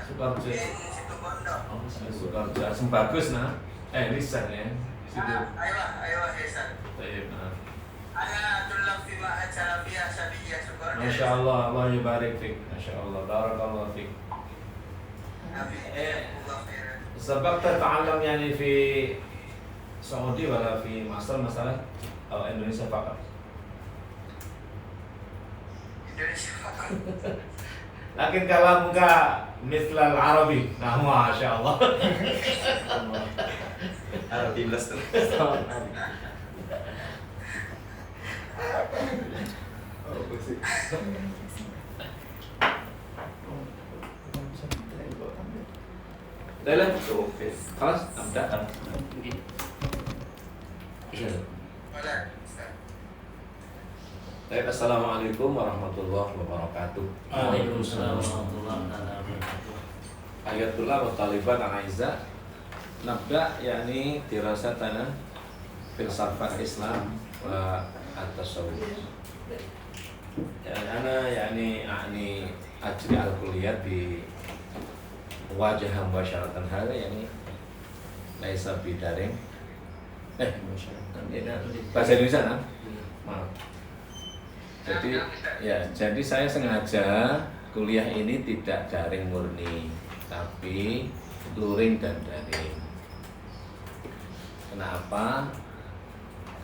Sukarjo. Oh, Sukarjo. Asem bagus nah. Lisan ya. Situ. Ayo Hasan. Baik, nah. Ana tulab fi ma'had Salafiyah Sabiyah Sukarjo. Masya Allah, Allah yubarik fik. Masya Allah, barakallah fik. سبقت تتعلم يعني في سعودي ولا في مصر مثلا أو إندونيسيا فقط؟ Indonesia Pak. لكن كلامك مثل العربي. نعم ما شاء الله. Arabi belas tuh. لا خلاص أبدأ. Baik, Assalamualaikum warahmatullahi wabarakatuh. Waalaikumsalam warahmatullahi wabarakatuh. Ayatullah wa taliban a'izza. Nabda yani dirasatana filsafat Islam wa at-tasawuf. Ana yani a'ni ajri al-kulliyat di wajah mubasyaratan hada yani laisa bidaring. Bahasa Indonesia kan? Maaf. Jadi saya sengaja kuliah ini tidak daring murni, tapi luring dan daring. Kenapa?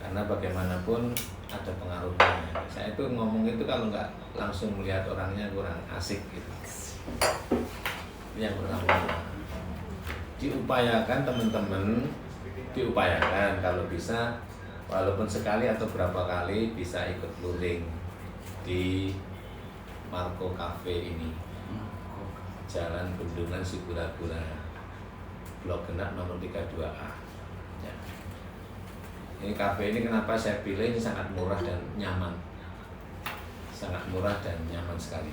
Karena bagaimanapun ada pengaruhnya. Saya itu ngomong itu kalau nggak langsung melihat orangnya kurang asik gitu. Yang pertama, diupayakan teman-teman, diupayakan kalau bisa, walaupun sekali atau berapa kali bisa ikut luring di Marco Cafe ini, Jalan Bendungan Sigura-gura, Blok Genap nomor 32A. Ya. Ini kafe ini kenapa saya pilih, ini sangat murah dan nyaman, sangat murah dan nyaman sekali.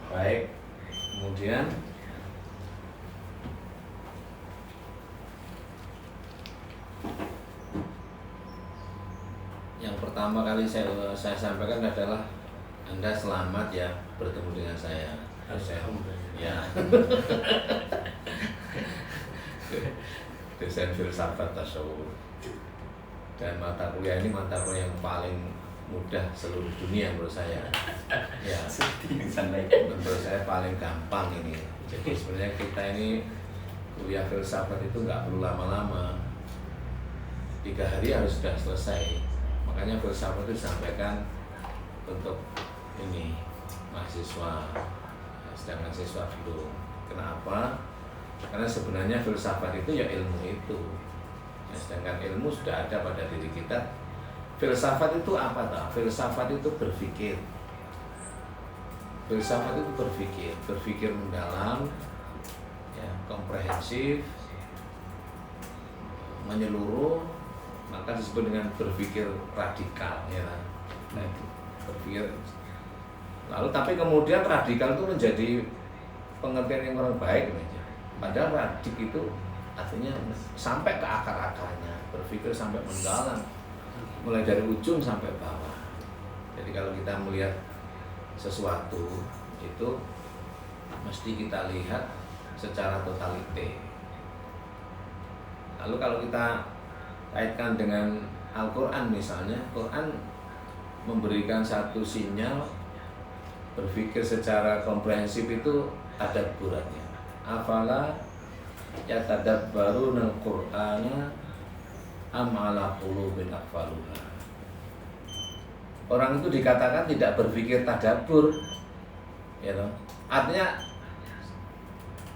Baik, kemudian yang pertama kali saya sampaikan adalah Anda selamat ya bertemu dengan saya. Ya. Desain filsafat tasawuf. Dan mata kuliah ini mata kuliah yang paling mudah seluruh dunia menurut saya. Ya. Menurut saya paling gampang ini. Jadi sebenarnya kita ini kuliah filsafat itu nggak perlu lama-lama. 3 hari harus sudah selesai. Makanya filsafat itu disampaikan untuk ini mahasiswa, sedangkan siswa belum. Kenapa? Karena sebenarnya filsafat itu ya ilmu itu. Ya, sedangkan ilmu sudah ada pada diri kita. Filsafat itu apa tak? Filsafat itu berpikir. Filsafat itu berpikir mendalam, ya, komprehensif, menyeluruh. Maka disebut dengan berpikir radikal, ya. Nah, itu berpikir. Lalu tapi kemudian radikal itu menjadi pengertian yang kurang baik, ya. Padahal radik itu artinya sampai ke akar-akarnya, berpikir sampai mendalam, mulai dari ujung sampai bawah. Jadi kalau kita melihat sesuatu itu mesti kita lihat secara totalite. Lalu kalau kita kaitkan dengan Al-Quran misalnya, Quran memberikan satu sinyal berpikir secara komprehensif itu ada buratnya. Afala yatadabbaruna al-Qur'ana am ala qulubin aqfaluha. Orang itu dikatakan tidak berpikir tadabbur, ya toh. Artinya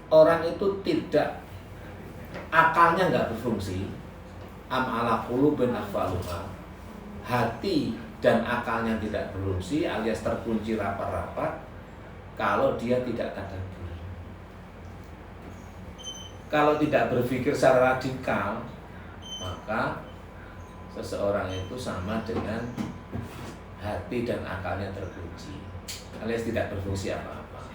orang itu tidak, akalnya nggak berfungsi. Am ala qulubin aqfaluha. Hati dan akalnya tidak berfungsi alias terkunci rapat-rapat kalau dia tidak tadabbur. Kalau tidak berpikir secara radikal, maka seseorang itu sama dengan hati dan akalnya terkunci alias tidak berfungsi apa-apa.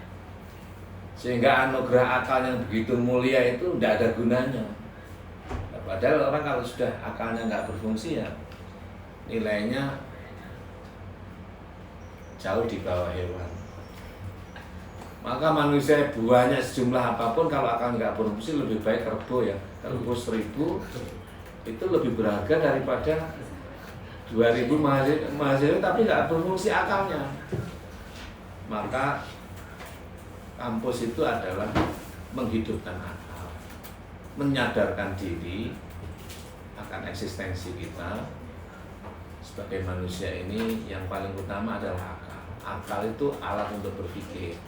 Sehingga anugerah akal yang begitu mulia itu tidak ada gunanya. Padahal orang kalau sudah akalnya nggak berfungsi ya nilainya jauh di bawah hewan. Maka manusia buahnya sejumlah apapun, kalau akal nggak berfungsi lebih baik kerbo ya. Kerbo 1000 itu lebih berharga daripada 2000 mahasiswa tapi nggak berfungsi akalnya. Maka kampus itu adalah menghidupkan akal, menyadarkan diri akan eksistensi kita sebagai manusia ini. Yang paling utama adalah akal. Akal itu alat untuk berpikir.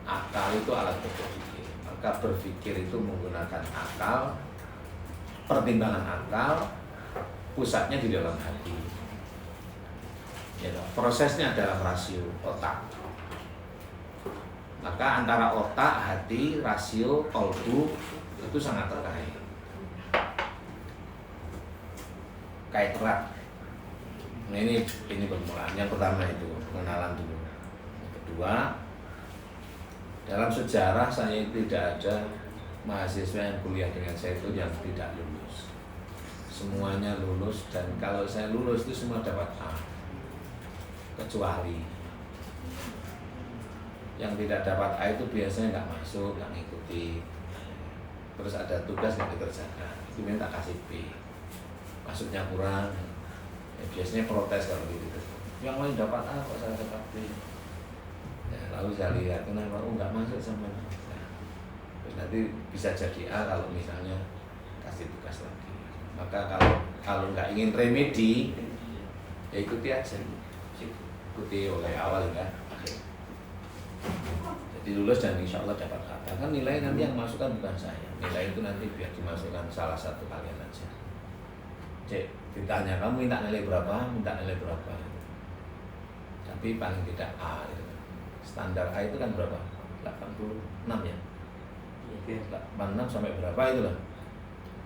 Akal itu alat untuk berpikir. Maka berpikir itu menggunakan akal, pertimbangan akal, pusatnya di dalam hati. Ya, prosesnya dalam rasio otak. Maka antara otak, hati, rasio, kolbu itu sangat terkait. Kait erat. Nah ini permulaan. Yang pertama itu pengenalan dulu. Yang kedua, dalam sejarah saya tidak ada mahasiswa yang kuliah dengan saya itu yang tidak lulus. Semuanya lulus, dan kalau saya lulus itu semua dapat A. Kecuali yang tidak dapat A itu biasanya nggak masuk, nggak ngikuti. Terus ada tugas nggak dikerjakan, itu minta kasih B. Masuknya kurang, ya biasanya protes kalau gitu. Yang lain dapat A kok saya dapat B. Ya, lalu saya lihat kenapa nggak masuk sama. Nah, terus nanti bisa jadi A kalau misalnya kasih tugas lagi. Maka kalau nggak ingin remedi, ya ikuti aja, ikuti oleh awal ya. Jadi lulus dan insya Allah dapat kata. Kan nilai nanti yang masukkan bukan saya. Nilai itu nanti biar dimasukkan salah satu kalian aja. Cek, ditanya kamu minta nilai berapa, minta nilai berapa. Tapi paling tidak A. Gitu. Standar A itu kan berapa? 86 ya? 86 sampai berapa itu lah?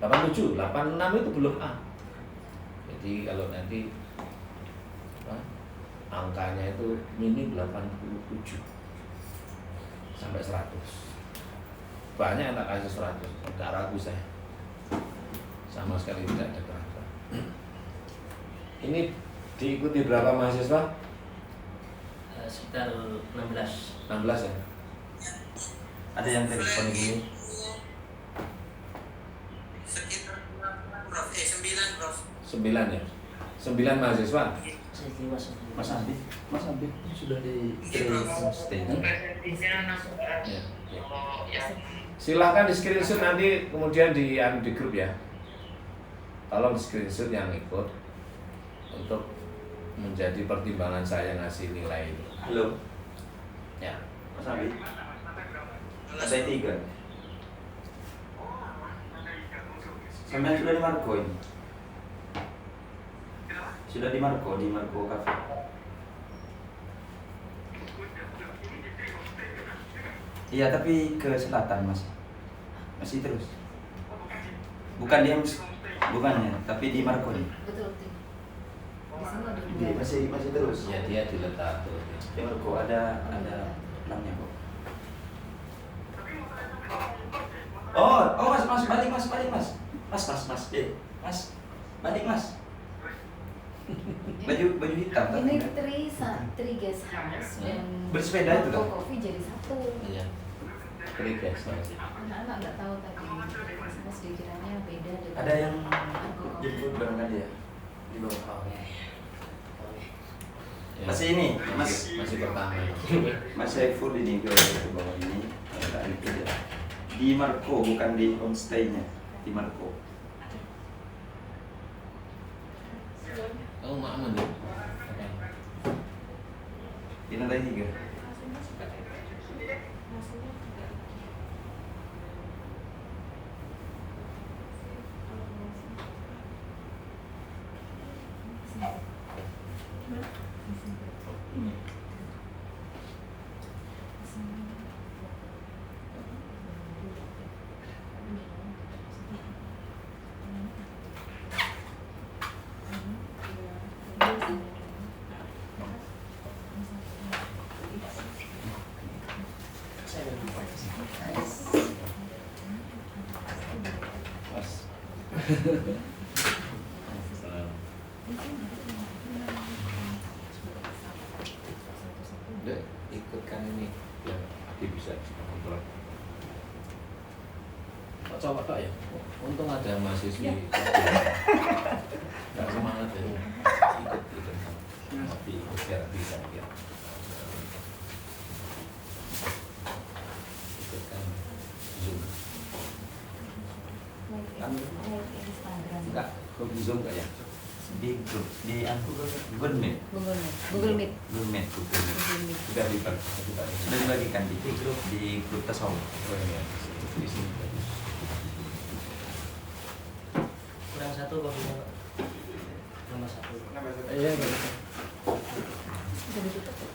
87, 86 itu belum A. Jadi kalau nanti angkanya itu minim 87 sampai 100. Banyak yang tak kasih 100, enggak ragu saya. Sama sekali tidak ada keraguan. Ini diikuti berapa mahasiswa? Sekitar 16. 16 ya? Ada yang telepon ini? Sekitar 9 Prof. 9 ya? 9 mahasiswa? Mas Andi sudah di stage. Ya. Silahkan di screenshot nanti kemudian di grup ya. Tolong di screenshot yang ikut untuk menjadi pertimbangan saya ngasih nilai itu. Halo, Ya. Mas Andi. Saya 3. Sampai sudah di Marco ini. Sudah di Marco Cafe. Iya, tapi ke selatan Mas. Masih terus. Bukan dia, bukannya, tapi di Marco nih. Betul. Iya, masih terus. Ya dia diletak tuh. Di Marco ada namanya kok. Oh, Mas, balik Mas. Mas. Balik Mas. Baju hitam tapi Ini enggak. three guest house dan Bersepeda itu kan? Coffee jadi satu. Iya. Klik ya. Anak-anak nggak tahu tapi mas dikiranya beda dengan Ada yang Argo Coffee. jemput barangkali ya di bawah. Ya. Masih ini, masih pertama. Mas Saiful ini ke bawah ini. Ada itu ya. Di Marco, bukan di homestay-nya, di Marco. Oh, mana nih? Di lantai 3. Mas. ikutkan ini biar Abi bisa kontrol. Kok cowok tok ya? Untung ada mahasiswi. Nggak semangat ya. Ikut. Tapi biar bisa ya. Ikutkan Zoom. Like Instagram. Enggak, Zoom nggak ya? Di grup di aku Google Meet. Google Meet. Google Meet. Google Meet. Google Meet. Sudah dibagi. Sudah dibagikan di grup tasawuf. Oh iya, di sini bagus. Kurang satu baginya Pak. Nomor satu. Iya, bagus. Sudah ditutup.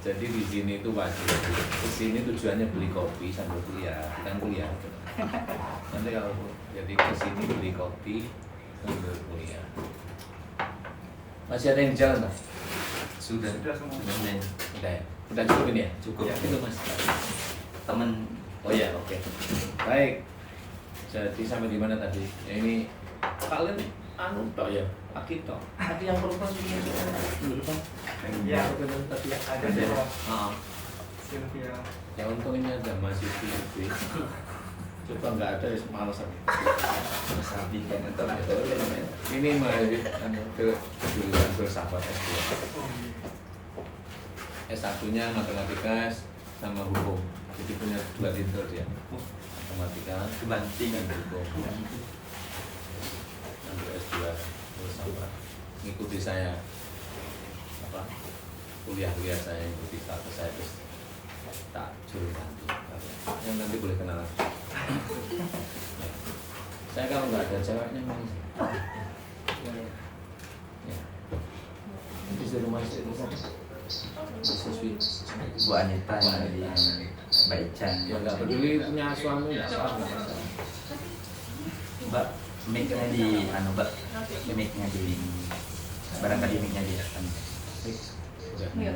Jadi di sini itu wajib. Di sini tujuannya beli kopi sambil kuliah, kan kuliah. Nanti kalau jadi ke sini beli kopi sambil kuliah. Masih ada yang di jalan, Pak? Sudah semua. Udah ya? Udah cukup ini ya? Cukup. Ya, itu Mas. Teman. Oh ya, oke. Baik. Jadi sampai di mana tadi? Ya ini kalian anu tok ya, Aki tok. Tadi yang perempuan punya dulu Pak. Iya. Tadi Ada ya. dua. Ah. Sylvia. Ya untung ini ada masih TV. Coba nggak ada, ya malas aku. Sabi kan atau Ini masih jurusan filsafat S2. S1-nya matematika sama hukum. Jadi punya 2 titel dia. Matematika kebanting dan hukum. Ambil S2 filsafat. Ngikuti saya apa? Kuliah saya ikuti status saya terus tak juru nanti. Yang nanti boleh kenalan. Saya kalau nggak ada ceweknya mau ya. Disuruh masuk itu kan mahasiswi Bu Anita yang di Baichan. ya nggak peduli punya suami nggak apa-apa. Mbak, mic-nya di Mbak, mic-nya di barangkali mic-nya di atas. Udah. Iya.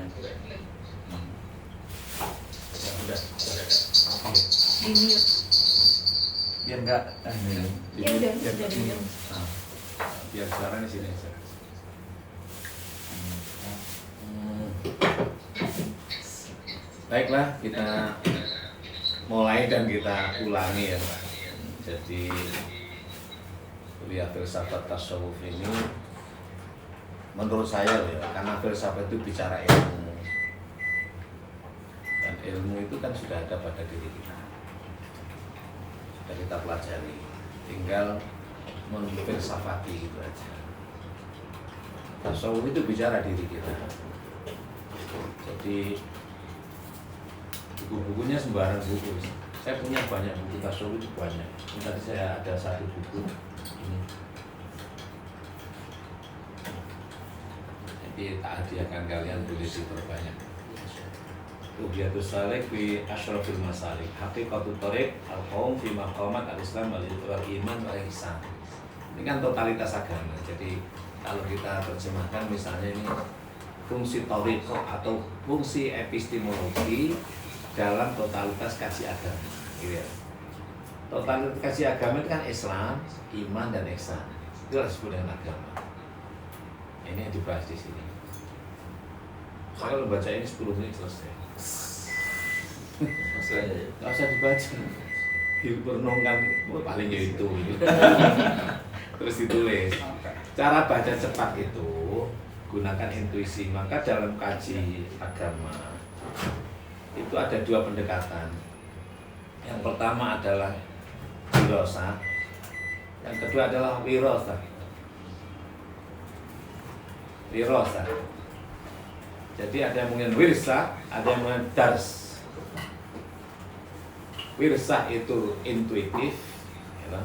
Ya, udah. Di mute. Biar enggak Ya udah, sudah di mute. Nah, biar suaranya di sini aja. Baiklah, kita mulai dan kita ulangi ya. Jadi kuliah filsafat tasawuf ini menurut saya ya, karena filsafat itu bicara ilmu. Dan ilmu itu kan sudah ada pada diri kita. Sudah kita pelajari. Tinggal memfilsafati itu aja. Tasawuf itu bicara diri kita. Jadi buku-bukunya sembarang buku. Saya punya banyak buku tasawuf itu banyak. Tadi saya ada satu buku ini. Jadi tak hadiahkan kalian tulis diperbanyak. Ruhiyatus Salik fi Ashrafil Masalik. Haqiqatul Thariq al-Qaum fi maqamat al-Islam wal iman wal ihsan. Ini kan totalitas agama. Jadi kalau kita terjemahkan misalnya ini fungsi thariqah atau fungsi epistemologi dalam totalitas kaji agama. Gitu ya. Totalitas kaji agama itu kan Islam, iman dan ihsan. Itu harus disebut dengan agama. Ini yang dibahas di sini. Saya kalau baca ini 10 menit selesai. Nggak usah dibaca. Diperenungkan, paling ya itu. Terus ditulis. Cara baca cepat itu gunakan intuisi. Maka dalam kaji agama itu ada 2 pendekatan. Yang pertama adalah wirasa, yang kedua adalah wirasa. Wirasa. Jadi ada yang menggunakan wirsa, ada yang menggunakan dars. Wirsa itu intuitif, ya,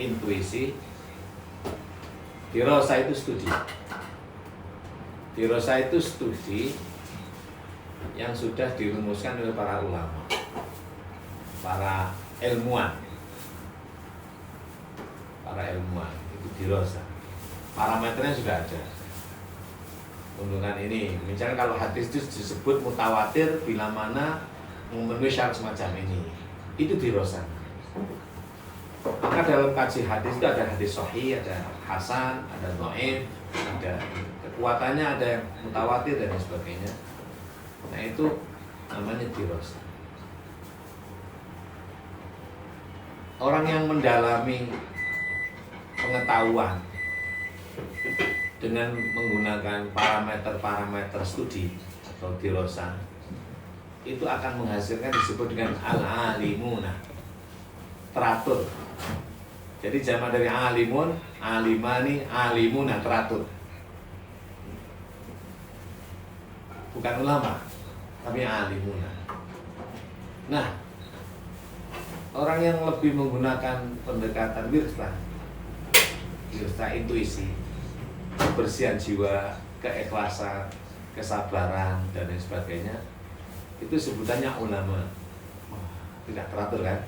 intuisi. Wirasa itu studi. Wirasa itu studi yang sudah dirumuskan oleh para ulama, para ilmuwan, itu dirasa. Parameternya sudah ada. Kandungan ini, misalnya kalau hadis itu disebut mutawatir bila mana memenuhi syarat semacam ini, itu dirasa. Maka dalam kaji hadis itu ada hadis sahih, ada hasan, ada dhaif, ada kekuatannya, ada yang mutawatir dan sebagainya. Nah itu namanya dirasa. Orang yang mendalami pengetahuan dengan menggunakan parameter-parameter studi atau dirasa itu akan menghasilkan disebut dengan al-alimuna, teratur. Jadi jamak dari alimun, alimani, alimuna, teratur. Bukan ulama, tapi alimuna. Nah, orang yang lebih menggunakan pendekatan wirsa intuisi, kebersihan jiwa, keikhlasan, kesabaran dan lain sebagainya, itu sebutannya ulama. Tidak teratur kan?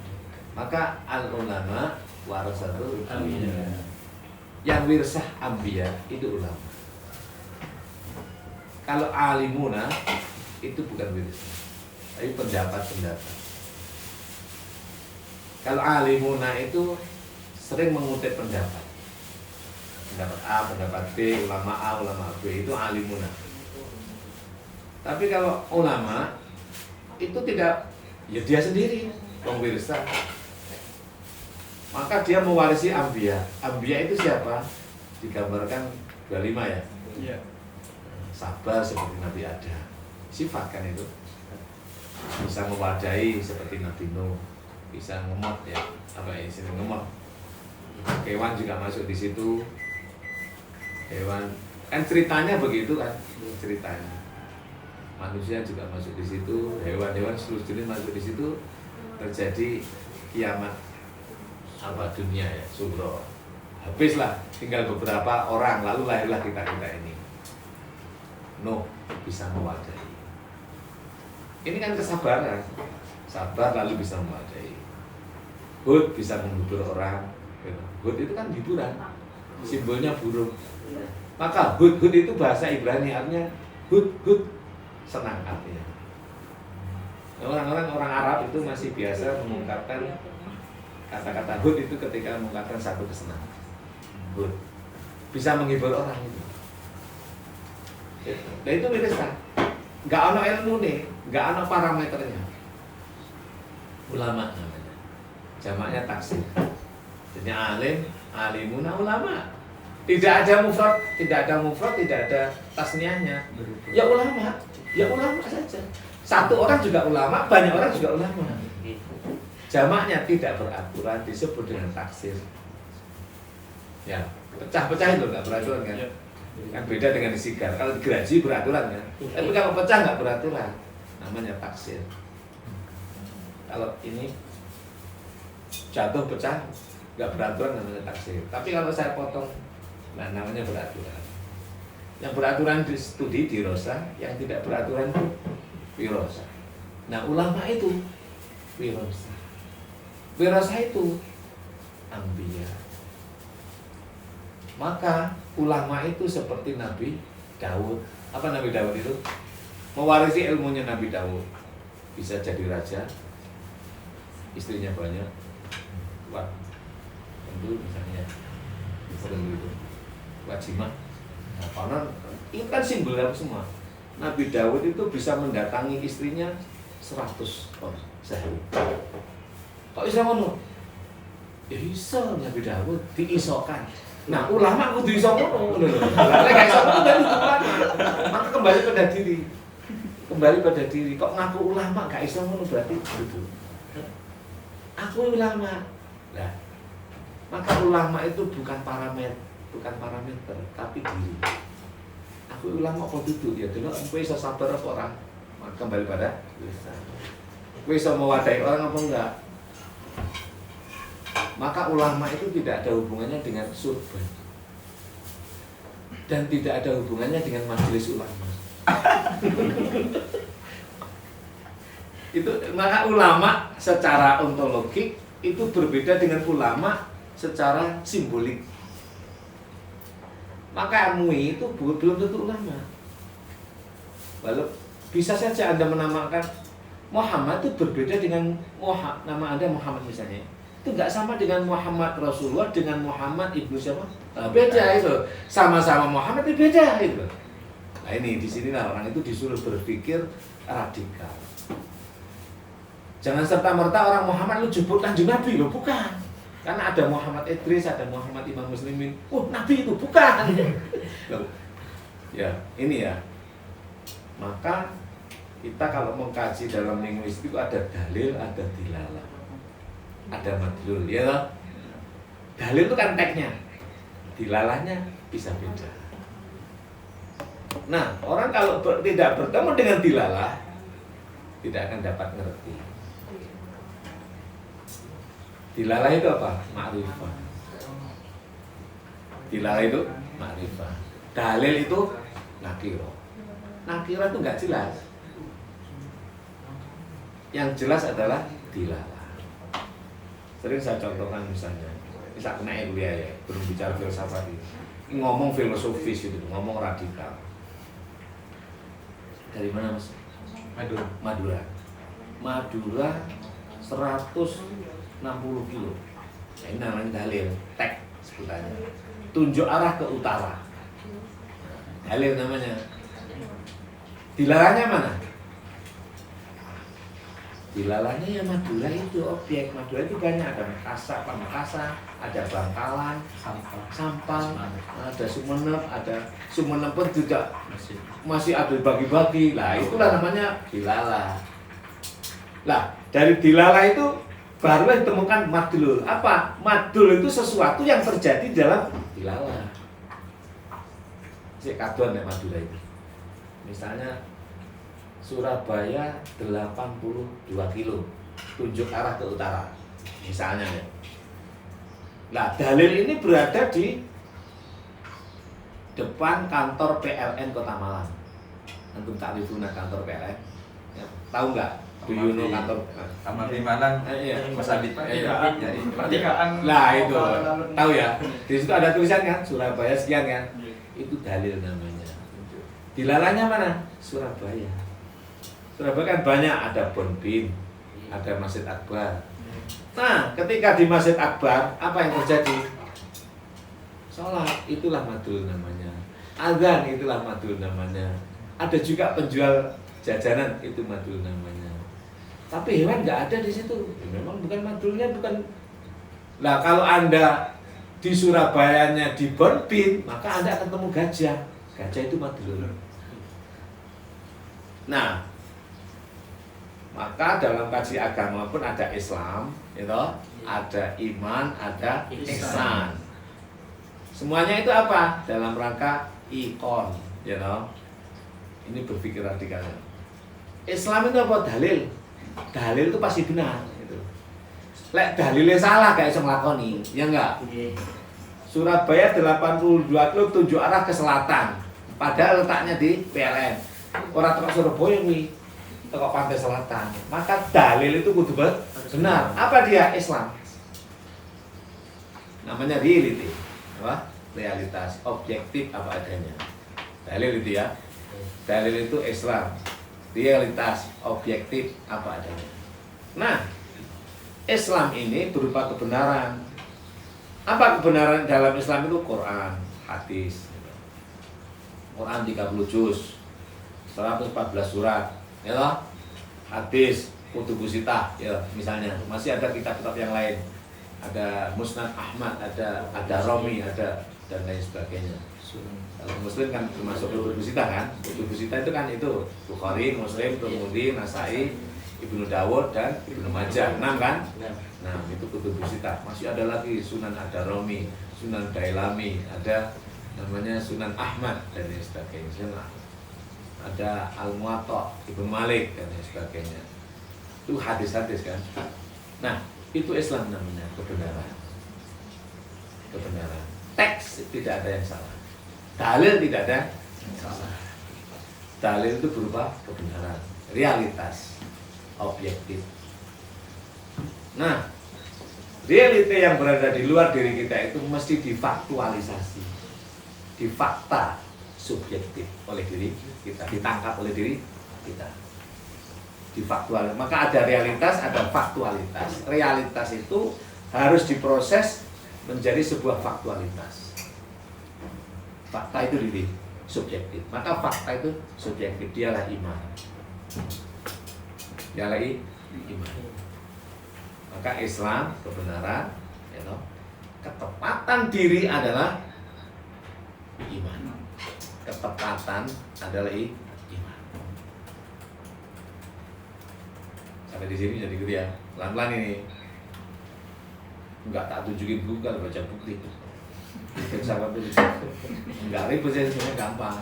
Maka al-ulama warasatul anbiya. Yang wirsah anbiya itu ulama. Kalau alimuna itu bukan wirsah, tapi pendapat-pendapat. Kalau alimuna itu sering mengutip pendapat A, pendapat B, ulama A, ulama B, itu alimuna. Tapi kalau ulama itu tidak, ya dia sendiri pengwirsa. Maka dia mewarisi anbiya. Anbiya itu siapa? Digambarkan 25 ya. Iya. Sabar seperti Nabi Adam. Sifat kan itu. Bisa mewadahi seperti Nabi Nuh. Bisa ngemot ya. Apa ya istilah ngemot? Hewan juga masuk di situ. Hewan kan ceritanya begitu kan, ceritanya. Manusia juga masuk di situ, hewan-hewan seluruh jenis masuk di situ. Terjadi kiamat apa dunia ya, sugro. Habislah, tinggal beberapa orang, lalu lahirlah kita ini. Nuh bisa mewadahi. Ini kan kesabaran, sabar lalu bisa mewadahi. Hud bisa menghibur orang. Hud itu kan hiburan, simbolnya burung. Maka hud itu bahasa Ibrani, artinya hud senang artinya. Orang Arab itu masih biasa mengungkapkan kata-kata hud itu ketika mengungkapkan satu kesenangan. Hud bisa menghibur orang itu. Nah itu mirsa. Nggak ada ilmu nih, nggak ada parameternya. Ulama namanya. Jamaknya taksir. Jadi alim, alimuna ulama. Tidak ada mufrad, tidak ada tasniahnya. Ya ulama saja. Satu orang juga ulama, banyak orang juga ulama. Jamaknya tidak beraturan, disebut dengan taksir. Ya, pecah-pecah itu nggak beraturan kan? Kan beda dengan disigar. Kalau digaji beraturan kan? Tapi kalau pecah nggak beraturan, namanya taksir. Kalau ini jatuh pecah nggak beraturan namanya taksir. Tapi kalau saya potong, nah namanya beraturan. Yang beraturan di studi dirasa, yang tidak beraturan itu wirasa. Nah ulama itu wirasa. Wirasa itu anbiya. Maka ulama itu seperti Nabi Daud. Apa Nabi Daud itu? Mewarisi ilmunya Nabi Daud. Bisa jadi raja, istrinya banyak, kuat, tentu misalnya, seperti itu, wajimah. Nah, karena itu kan simbol apa semua. Nabi Daud itu bisa mendatangi istrinya 100 orang sehari. Kok bisa ngono? Ya iso Nabi Daud diisokan. Nah, ulama kudu iso ngono lho. Lah nek gak iso ngono berarti ulama. Maka kembali pada diri. Kembali pada diri. Kok ngaku ulama gak iso ngono berarti gitu. Aku ulama. Lah. Maka ulama itu bukan parameter, tapi diri. Aku ulama kok duduk ya, delok kowe iso sabar apa ora? Maka kembali pada lisan. Kowe iso mewadahi orang apa enggak? Maka ulama itu tidak ada hubungannya dengan surga dan tidak ada hubungannya dengan majelis ulama. Itu maka ulama secara ontologik itu berbeda dengan ulama secara simbolik. Maka MUI itu belum tentu ulama. Walau bisa saja Anda menamakan Muhammad itu berbeda dengan nama Anda Muhammad misalnya. Itu nggak sama dengan Muhammad Rasulullah dengan Muhammad ibnu siapa? Beda itu. Sama-sama Muhammad itu beda itu. Nah ini di sinilah orang itu disuruh berpikir radikal. Jangan serta-merta orang Muhammad lu jemput Kanjeng Nabi lo, bukan. Karena ada Muhammad Idris, ada Muhammad Imam Muslimin. Nabi itu bukan. Loh. Ya, ini ya. Maka kita kalau mengkaji dalam linguistik itu ada dalil, ada dilalah. Ada madlul, ya toh? Dalil itu kan teksnya. Dilalahnya bisa beda. Nah, orang kalau tidak bertemu dengan dilalah tidak akan dapat ngerti. Dilalah itu apa? Ma'rifah. Dilalah itu ma'rifah. Dalil itu nakirah. Nakirah itu nggak jelas. Yang jelas adalah dilalah. Sering saya contohkan misalnya, bisa kena kuliah ya, belum bicara filsafat ini, ngomong filosofis gitu, ngomong radikal. Dari mana mas? Madura. Madura 160 kilo. Nah, ini namanya dalil, tek sebutannya. Tunjuk arah ke utara. Dalil namanya. Dilarangnya mana? Dilalahnya ya Madura itu objek. Madura itu banyak, ada Makassar, Pamekasan, ada Bangkalan, Sampang, ada Sumenep, ada Sumenep pun juga masih ada bagi-bagi. Lah itulah namanya dilalah. Lah dari dilalah itu barulah ditemukan madlul. Apa? Madlul itu sesuatu yang terjadi dalam dilalah. Si kaduan nek Madura itu. Misalnya Surabaya 82 kilo, tunjuk arah ke utara, misalnya ya. Nah, dalil ini berada di depan kantor PLN Kota Malang. Antum takrifuna kantor PLN? Ya, tahu nggak? Do you know kantor? Taman di Malang, Iya. Mas Adit. Pertigaan. Lah itu, tahu ya? Di situ ada tulisan kan, Surabaya sekian kan? Itu dalil namanya. Dilalahnya mana? Surabaya. Surabaya kan banyak, ada Bonbin, ada Masjid Akbar. Nah, ketika di Masjid Akbar, apa yang terjadi? Sholat, itulah madul namanya. Azan, itulah madul namanya. Ada juga penjual jajanan, itu madul namanya. Tapi hewan nggak ada di situ. Memang bukan madulnya, bukan. Nah, kalau Anda di Surabayanya di Bonbin, maka Anda akan ketemu gajah. Gajah itu madul. Nah, maka dalam kaji agama pun ada Islam, gitu, ada iman, ada ihsan. Semuanya itu apa? Dalam rangka ikon, gitu. Ini berpikir radikalnya. Islam itu apa? Dalil. Dalil itu pasti benar, gitu. Lek dalilnya salah kayak iso nglakoni, ya enggak? Surabaya 82 kilo tunjuk arah ke selatan, padahal letaknya di PLN. Orang tengok Surabaya nih, tengok pantai selatan. Maka dalil itu kudu benar. Apa dia? Islam. Namanya reality. Apa? Realitas, objektif apa adanya. Dalil itu ya. Dalil itu Islam. Realitas, objektif apa adanya. Nah, Islam ini berupa kebenaran. Apa kebenaran dalam Islam itu? Quran, hadis. Quran 30 juz, 114 surat, ya toh? Hadis, kutubus sittah, ya misalnya. Masih ada kitab-kitab yang lain. Ada Musnad Ahmad, ada Romi, ada dan lain sebagainya. Kalau Muslim kan termasuk kutubus sittah kan? Kutubus sittah itu kan itu Bukhari, Muslim, Tirmidzi, Nasai, Ibnu Dawud dan Ibnu Majah. 6 kan? Nah, itu kutubus sittah. Masih ada lagi Sunan Ad-Darimi, Sunan Dailami, ada namanya Sunan Ahmad dan lain sebagainya. Ada Al-Muwatta, Ibnu Malik dan lain sebagainya. Itu hadis-hadis kan. Nah, itu Islam namanya, kebenaran. Kebenaran. Teks tidak ada yang salah. Dalil tidak ada yang salah. Dalil itu berupa kebenaran, realitas, objektif. Nah, realita yang berada di luar diri kita itu mesti difaktualisasi, difakta subjektif oleh diri kita, ditangkap oleh diri kita, difaktual. Maka ada realitas, ada faktualitas. Realitas itu harus diproses menjadi sebuah faktualitas. Fakta itu diri subjektif, maka fakta itu subjektif, dialah iman. Dialah iman. Maka Islam kebenaran, you know, ketepatan diri adalah iman. Ketepatan adalah iman. Sampai di sini jadi gitu ya, pelan-pelan ini. Enggak tak tunjukin buku kalau baca bukti. Filsafat itu enggak ribet sih, sebenarnya gampang.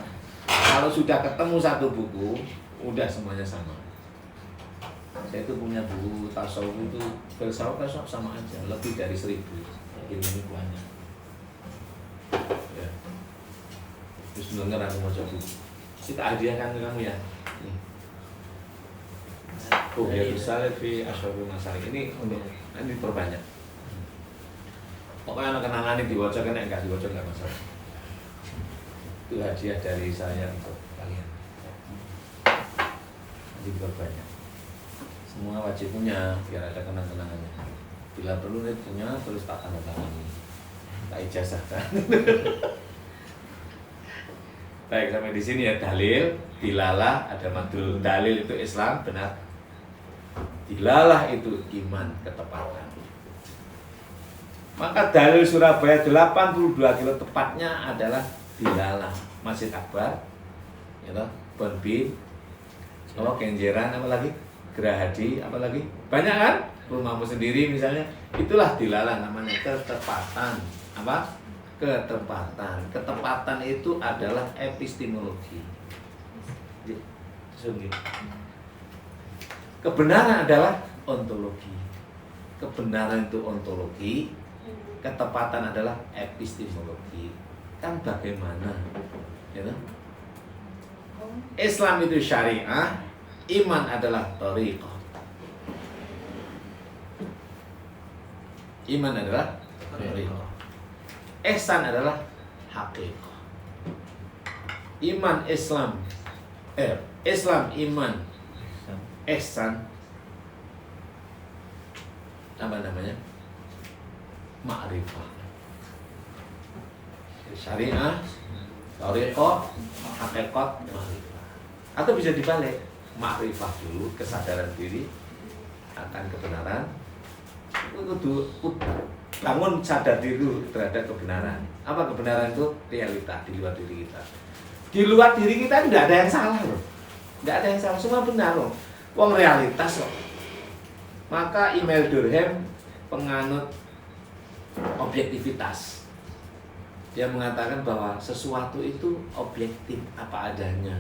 Kalau sudah ketemu satu buku, udah semuanya sama. Saya itu punya buku tasawuf itu filsafat sama aja, lebih dari 1000. Ini banyak. Ya. Terus bener aku mau coba buku. Kita hadiahkan ke kamu ya. Nih. Oh ya bisa lebih asyarul masalik ini untuk nanti perbanyak. Pokoknya anak kenangan ini dibaca kan enggak dibaca enggak masalah. Itu hadiah dari saya untuk kalian. Nanti perbanyak. Semua wajib punya biar ada kenang-kenangannya. Bila perlu nih punya terus tak tanda tangani, tak ijazahkan. Baik, sampai di sini ya dalil, dilalah ada madul dalil itu Islam benar. Dilalah itu iman ketepatan. Maka dalil Surabaya 82 kilo tepatnya adalah dilalah Masjid Akbar, ya toh, Bonbin, kalau Kenjeran apa lagi, Gerahadi apa lagi, banyak kan, rumahmu sendiri misalnya, itulah dilalah namanya ketepatan. Apa? Ketepatan. Ketepatan itu adalah epistemologi. Kebenaran adalah ontologi. Kebenaran itu ontologi. Ketepatan adalah epistemologi. Kan bagaimana? Ya, Islam itu syariah, iman adalah thariqah. Iman adalah thariqah. Ihsan adalah haqiqah. Iman Islam, Islam iman, ihsan apa namanya? Ma'rifah. Syariah, thariqah, hakikat, ma'rifah. Atau bisa dibalik, ma'rifah dulu, kesadaran diri akan kebenaran. Itu bangun sadar diri dulu terhadap kebenaran. Apa kebenaran itu? Realita di luar diri kita. Di luar diri kita tidak ada yang salah loh. Tidak ada yang salah, semua benar loh. Wong realitas loh. Maka Emile Durkheim penganut objektivitas. Dia mengatakan bahwa sesuatu itu objektif apa adanya.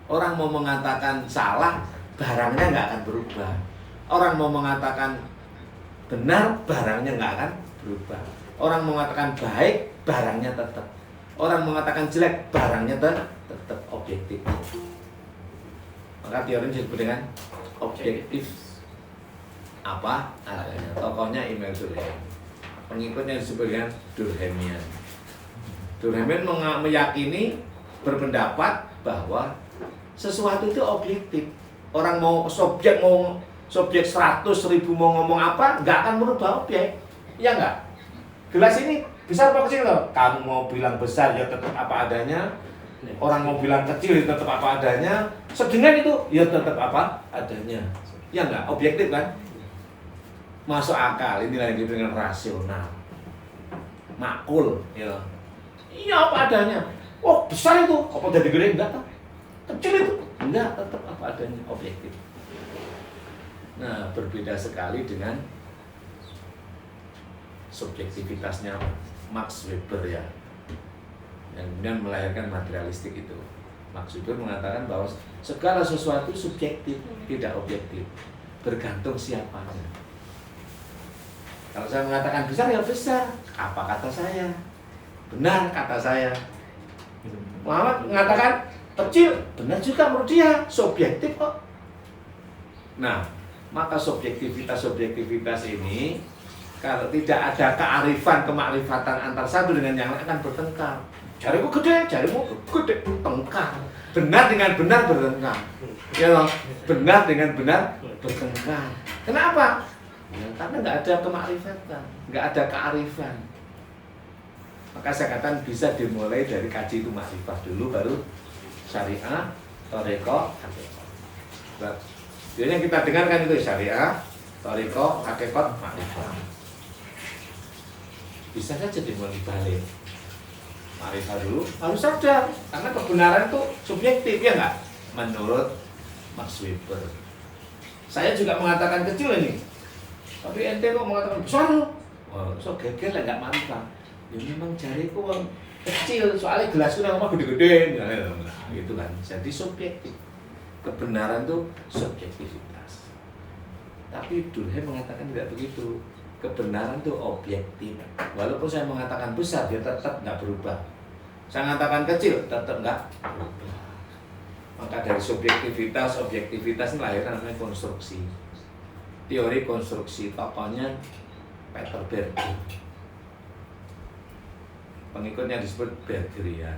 Orang mau mengatakan salah, barangnya nggak akan berubah. Orang mau mengatakan benar, barangnya nggak akan berubah. Orang mengatakan baik, barangnya tetap. Orang mengatakan jelek, barangnya tetap objektif. Maka teori disebut dengan objektif apa adanya. Tokohnya Emile Durkheim. Pengikutnya disebut dengan Durkheimian. Durkheimian meyakini, berpendapat bahwa sesuatu itu objektif. Orang mau subjek 100.000 mau ngomong apa, nggak akan merubah objek. Iya nggak? Gelas ini besar apa kecil loh? Kamu mau bilang besar ya tetap apa adanya. Orang mau bilang kecil ya tetap apa adanya. Sedemikian itu ya tetap apa adanya. Iya nggak? Objektif kan? Masuk akal, inilah yang disebut dengan rasional, makul, ya. Iya apa adanya. Oh besar itu, apa jadi gede enggak? Kecil itu enggak, tetap apa adanya, objektif. Nah berbeda sekali dengan subjektivitasnya Max Weber ya, yang kemudian melahirkan materialistik itu. Max Weber mengatakan bahwa segala sesuatu subjektif, tidak objektif, bergantung siapanya. Kalau saya mengatakan besar ya besar, apa kata saya? Benar kata saya. Muhammad mengatakan kecil, benar juga menurut dia, subjektif kok. Nah, maka subjektivitas ini kalau tidak ada kearifan, kemakrifatan antar satu dengan yang lain akan bertengkar. Jarimu gede, tengkar. Benar dengan benar bertengkar. Ya loh, benar dengan benar bertengkar. Kenapa? Ya, karena nggak ada kemakrifatan, nggak ada kearifan. Maka saya katakan bisa dimulai dari kaji itu makrifat dulu, baru syariah, thariqah, hakikat. Jadi yang kita dengarkan itu syariah, thariqah, hakikat, makrifat. Bisa saja dimulai balik. Makrifat dulu, harus sadar karena kebenaran itu subjektif, ya nggak? Menurut Max Weber. Saya juga mengatakan kecil ini, tapi ente kok mengatakan besar? Oh, so geger lah nggak makrifat. Ya memang jariku kecil, soalnya gelasku nang omah gede-gede, nah, gitu kan. Jadi subjektif. Kebenaran itu subjektivitas. Tapi Durkheim mengatakan tidak begitu. Kebenaran itu objektif. Walaupun saya mengatakan besar, dia tetap nggak berubah. Saya mengatakan kecil, tetap nggak berubah. Maka dari subjektivitas, objektivitas ini lahir namanya konstruksi. Teori konstruksi tokohnya Peter Berger. Pengikutnya disebut Bergerian.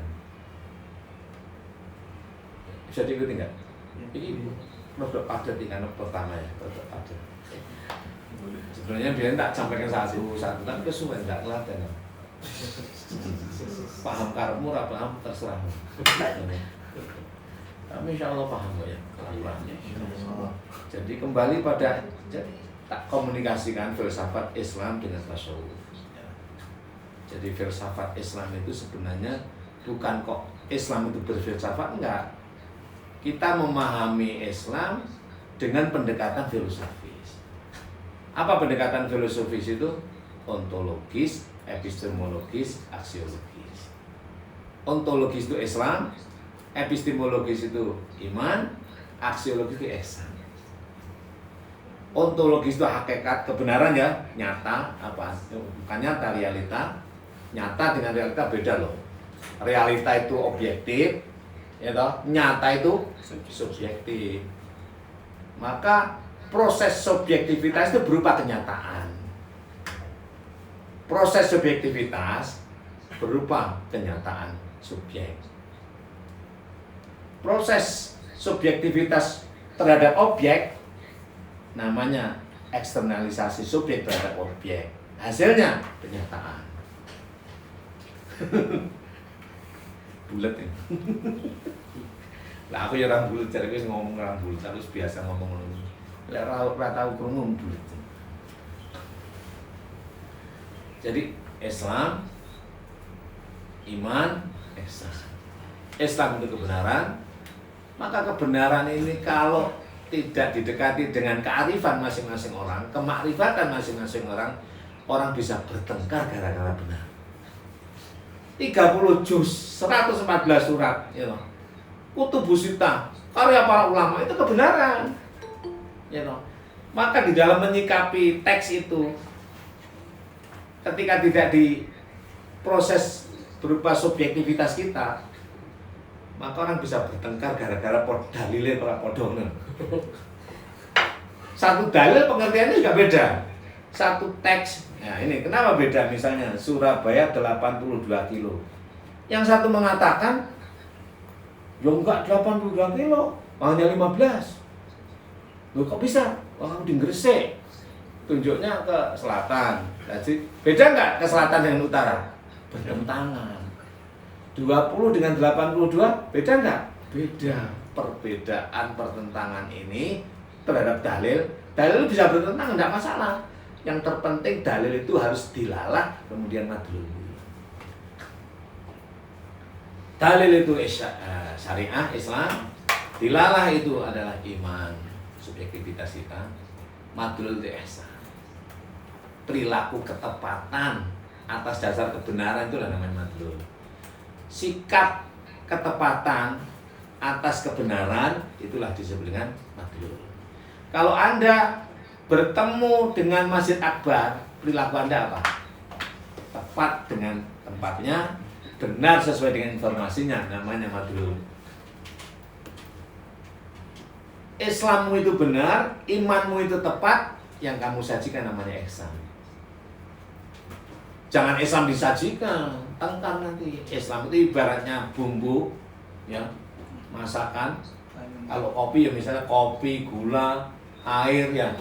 Bisa diikuti nggak? Ini produk padat ikan pertama ya, produk padat. Sebenarnya biar tak sampaikan satu, tapi kesuwen tak kelihatan. Paham karmu, paham terserah. Tapi insya Allah paham kok ya. Jadi kembali pada tak komunikasikan filsafat Islam dengan tasawuf. Jadi filsafat Islam itu sebenarnya bukan kok Islam itu berfilsafat, enggak. Kita memahami Islam dengan pendekatan filosofis. Apa pendekatan filosofis itu? Ontologis, epistemologis, aksiologis. Ontologis itu Islam, epistemologis itu iman, aksiologis itu ihsan. Ontologis itu hakikat, kebenaran ya, nyata, apa? Bukan nyata, realita. Nyata dengan realita beda loh. Realita itu objektif, ya toh. Nyata itu subjektif. Maka proses subjektivitas itu berupa kenyataan. Proses subjektivitas berupa kenyataan subjek. Proses subjektivitas terhadap objek namanya eksternalisasi subjek terhadap objek. Hasilnya kenyataan. Bulat ya. Lah aku ya orang bulat, jadi aku ngomong orang bulat, aku biasa ngomong ngono. Lah ora tau krungu bulat. Jadi Islam, iman, ihsan. Islam itu kebenaran, maka kebenaran ini kalau tidak didekati dengan kearifan masing-masing orang, kemakrifatan masing-masing orang, orang bisa bertengkar gara-gara benar. 30 juz, 114 surat, you know. Kutubus Sittah, karya para ulama itu kebenaran. You know. Maka di dalam menyikapi teks itu, ketika tidak diproses berupa subjektivitas kita, maka orang bisa bertengkar gara-gara dalilnya para podong. Satu dalil pengertiannya juga beda. Satu teks, nah ini kenapa beda? Misalnya Surabaya 82 kilo. Yang satu mengatakan, ya enggak 82 kilo, hanya 15. Loh kok bisa? Wah, di Gresik. Tunjuknya ke selatan. Jadi beda enggak ke selatan dengan utara? Bertentangan. 20 dengan 82 beda enggak? Beda. Perbedaan pertentangan ini terhadap dalil bisa bertentangan, enggak masalah. Yang terpenting dalil itu harus dilalah kemudian madlul. Dalil itu syariah Islam, dilalah itu adalah iman, subjektivitas kita, madlul itu ihsan. Perilaku ketepatan atas dasar kebenaran itulah namanya madlul. Sikap ketepatan atas kebenaran itulah disebut dengan madlul. Kalau Anda bertemu dengan Masjid Akbar, perilaku Anda apa? Tepat dengan tempatnya, benar sesuai dengan informasinya, namanya madlul. Islammu itu benar, imanmu itu tepat, yang kamu sajikan namanya ihsan. Jangan Islam disajikan, tengkar nanti. Islam itu ibaratnya bumbu, ya, masakan. Kalau kopi ya misalnya kopi, gula, air ya.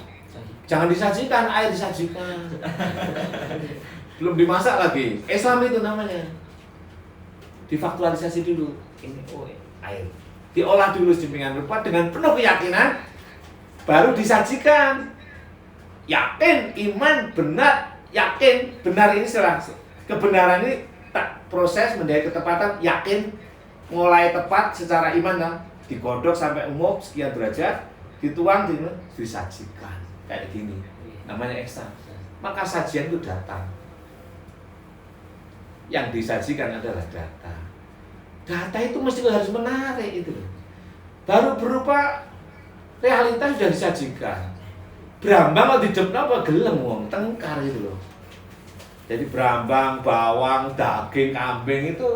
Jangan disajikan, air disajikan. Belum dimasak lagi. Islam itu namanya. Difaktualisasi dulu. Ini air. Diolah dulu sedemikian rupa dengan penuh keyakinan, baru disajikan. Yakin, iman, benar, yakin, benar ini setelah kebenaran ini proses menjadi ketepatan, yakin, mulai tepat secara iman kan, digodok sampai umum sekian derajat, dituang, disajikan kayak gini. Namanya ihsan. Maka sajian itu datang. Yang disajikan adalah data. Data itu mesti harus menarik itu. Baru berupa realitas sudah disajikan. Brambang kalau didepno apa gelem wong tengkar itu loh. Jadi brambang, bawang, daging, kambing itu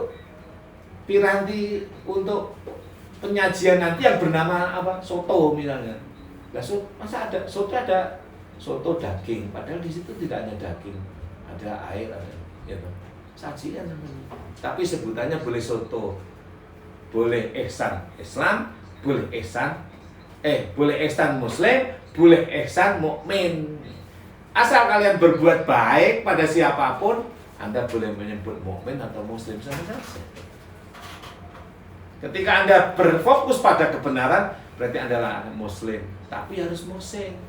piranti untuk penyajian nanti yang bernama apa? Soto misalnya. Lah masa ada soto daging, padahal di situ tidak hanya daging, ada air, ada gitu. Sajian namanya. Tapi sebutannya boleh soto, boleh ihsan Islam, boleh ihsan Muslim, boleh ihsan mukmin. Asal kalian berbuat baik pada siapapun, Anda boleh menyebut mukmin atau Muslim sama saja. Ketika Anda berfokus pada kebenaran, berarti Anda adalah Muslim, tapi harus muhsin.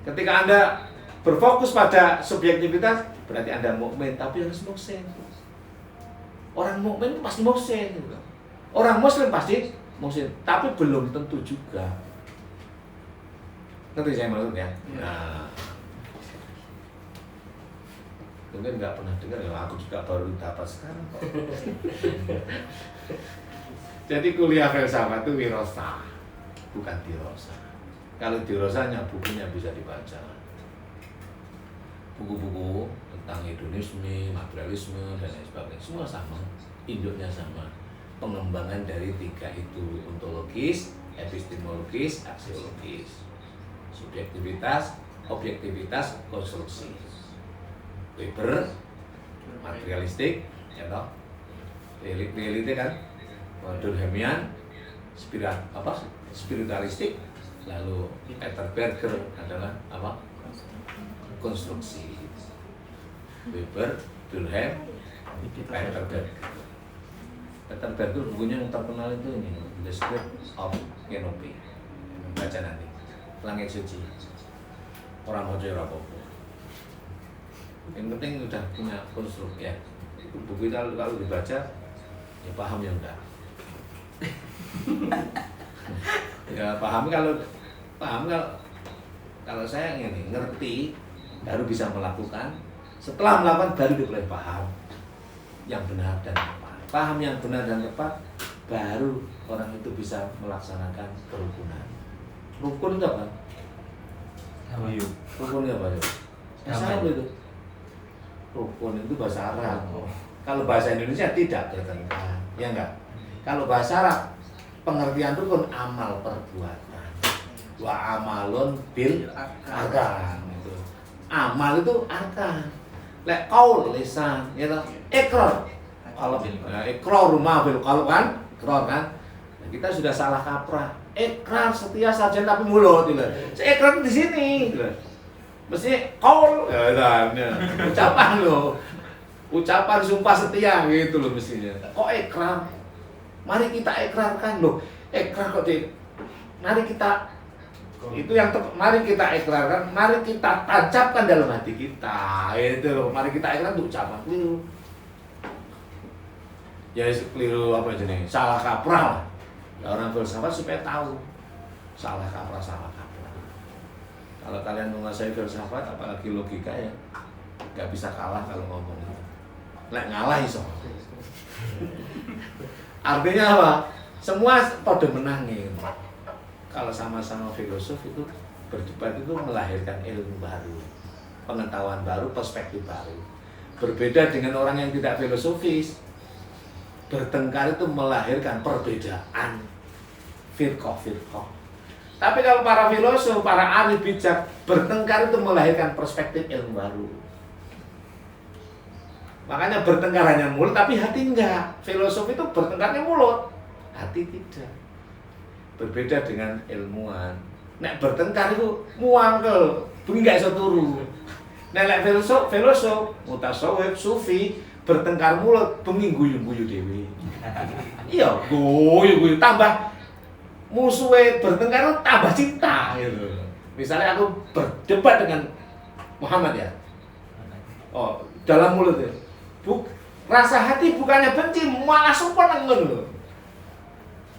Ketika Anda berfokus pada subjektivitas, berarti Anda mukmin, tapi harus muhsin. Orang mukmin pasti muhsin. Orang Muslim pasti muhsin, tapi belum tentu juga. Ngerti saya maksudnya? Nah, mungkin nggak pernah dengar, ya aku juga baru dapat sekarang kok. Jadi kuliah filsafat itu wirasa, bukan dirosa. Kalau dirosanya bukunya bisa dibaca. Buku-buku tentang hedonisme, materialisme, dan lain sebagainya, semua sama, induknya sama. Pengembangan dari tiga itu, ontologis, epistemologis, aksiologis, subjektivitas, objektivitas, konstruksi. Weber, materialistik, ya toh, realite kan, Durkheimian, spiritualistik, lalu Peter Berger adalah apa? Konstruksi. Weber, Durkheim, Peter Berger. Peter Berger bukunya yang terkenal itu ini, The Script of Canopy. Baca nanti. Langit Suci. Orang mau ora apa-apa. Yang penting udah punya konstruk ya. Buku itu kalau dibaca ya paham ya enggak. Ya paham kalau saya ini ngerti baru bisa melakukan. Setelah melakukan baru boleh paham yang benar dan tepat. Paham yang benar dan tepat baru orang itu bisa melaksanakan kerukunan. Rukun itu apa? Rukun itu apa? Bahasa itu. Rukun itu bahasa Arab. Kalau bahasa Indonesia tidak bertentang, ya enggak? Kalau bahasa Arab pengertian rukun amal perbuatan. Wa amalun bil arkan itu. Amal itu arkan. Lek qaul lisan, ya toh. Iqrar. Kalau iqrar rumah bil qalb kan? Iqrar kan? Nah, kita sudah salah kaprah. Ikrar setia saja tapi mulut gitu. Ikrar di sini gitu. Mesti qaul ya ucapan lo. Ucapan sumpah setia gitu loh mestinya. Kok ikrar? Mari kita ikrarkan loh. Ikrar kok mari kita itu yang mari kita ikrarkan, mari kita tancapkan dalam hati kita. Itu loh, mari kita ikrar untuk ucapan keliru. Ya keliru apa jenis? Salah kaprah lah. Orang filsafat supaya tahu salah kaprah. Kalau kalian menguasai filsafat, apalagi logika ya, nggak bisa kalah kalau ngomong. Lek ngalah iso. Artinya apa? Semua pada menangin. Kalau sama-sama filosof itu berdebat itu melahirkan ilmu baru, pengetahuan baru, perspektif baru. Berbeda dengan orang yang tidak filosofis. Bertengkar itu melahirkan perbedaan firqah. Tapi kalau para filosof, para ahli bijak bertengkar itu melahirkan perspektif ilmu baru. Makanya bertengkar hanya mulut tapi hati enggak. Filosof itu bertengkarnya mulut, hati tidak. Berbeda dengan ilmuwan. nek bertengkar itu muangkel, bengi gak iso turu. Nek lek filosof, mutasawuf, sufi bertengkar mulut, bengi guyu-guyu dhewe. Iya, guyu-guyu tambah musuhe bertengkar tambah cinta gitu. Misalnya aku berdebat dengan Muhammad ya. Oh, dalam mulut ya. Rasa hati bukannya benci, malah seneng ngono.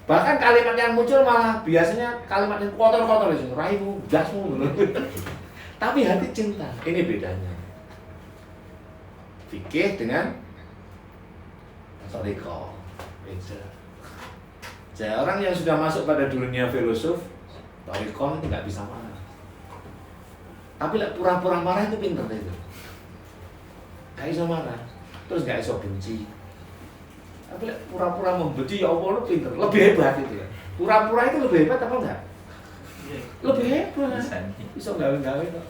Bahkan kalimat yang muncul malah biasanya kalimat yang kotor-kotor itu, raimu, gasmu. Tapi hati cinta, ini bedanya. Fikih dengan thariqah. Beda. Jadi orang yang sudah masuk pada dunia filosof, thariqah itu nggak bisa marah. Tapi pura-pura marah itu pinter itu. Nggak bisa marah, terus nggak bisa benci. Tapi pura-pura membenci ya Allah itu pinter, lebih hebat itu ya. Pura-pura itu lebih hebat apa enggak? Lebih hebat. Bisa gawe-gawe kok.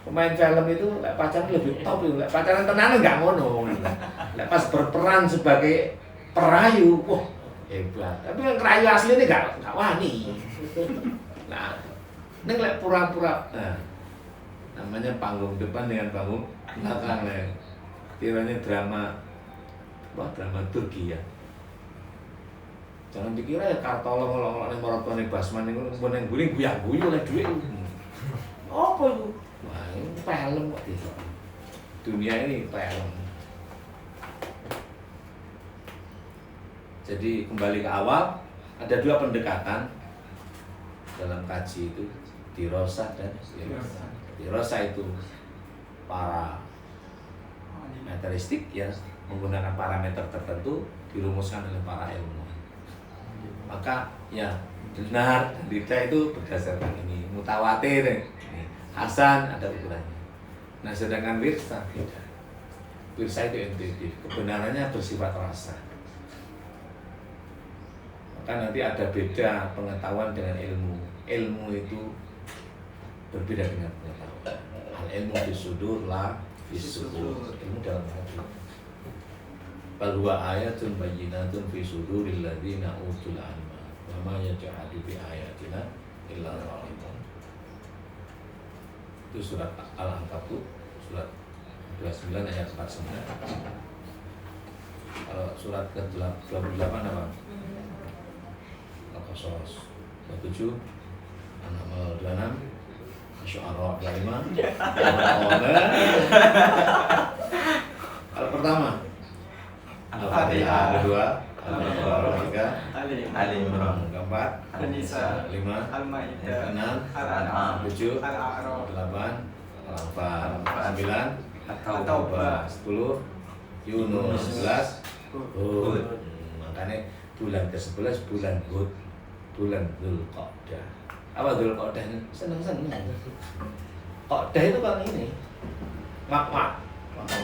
Pemain film itu lek pacaran lebih top itu. Lek pacaran tenan enggak ngono. Lek pas berperan sebagai perayu, wah hebat. Tapi yang perayu aslinya enggak wani. Nah, ini lek pura-pura. Nah, namanya panggung depan dengan panggung belakang ya. Kiranya drama Turki ya. Jangan dikira ya kartolo ngolong-ngolong ning marotone Basman niku mun nang guling guyu-guyu oleh dhuwit. Apa itu? Wah, ini film kok itu. Dunia ini film. Jadi kembali ke awal, ada dua pendekatan dalam kaji itu, dirosah dan irosa. Dirosah itu para materialistik ya, menggunakan parameter tertentu dirumuskan oleh para ilmuwan. Maka ya benar dan tidak itu berdasarkan ini mutawatir, ini hasan ada ukurannya. Nah sedangkan wirsa beda. Wirsa itu intuitif, kebenarannya bersifat rasa. Maka nanti ada beda pengetahuan dengan ilmu. Ilmu itu berbeda dengan pengetahuan. Al ilmu bisudur la bisudur. Ilmu dalam hati. Bal huwa ayatun bayyinatun fi suduril ladzina utul ilma wa ma yajhadu bi ayatina illa zalimun. Itu surat Al-Ankabut surat 29 ayat 49. Kalau surat ke-28 apa? Al-Qasas 27, An-Naml 26, Asy-Syu'ara 25. Kalau pertama Al-Fatihah, kedua Al-Baqarah, ketiga Al-Imran, keempat An-Nisa, lima Al-Maidah, enam Al-An'am, tujuh Al-A'raf, delapan Al-Anfal, sembilan At-Taubah, 10 Yunus, 11 Hud. Makanya bulan ke-11 bulan Hud, bulan Dzulqa'dah. Apa Dzulqa'dah ini? Seneng-seneng. Qa'dah itu kan ini mak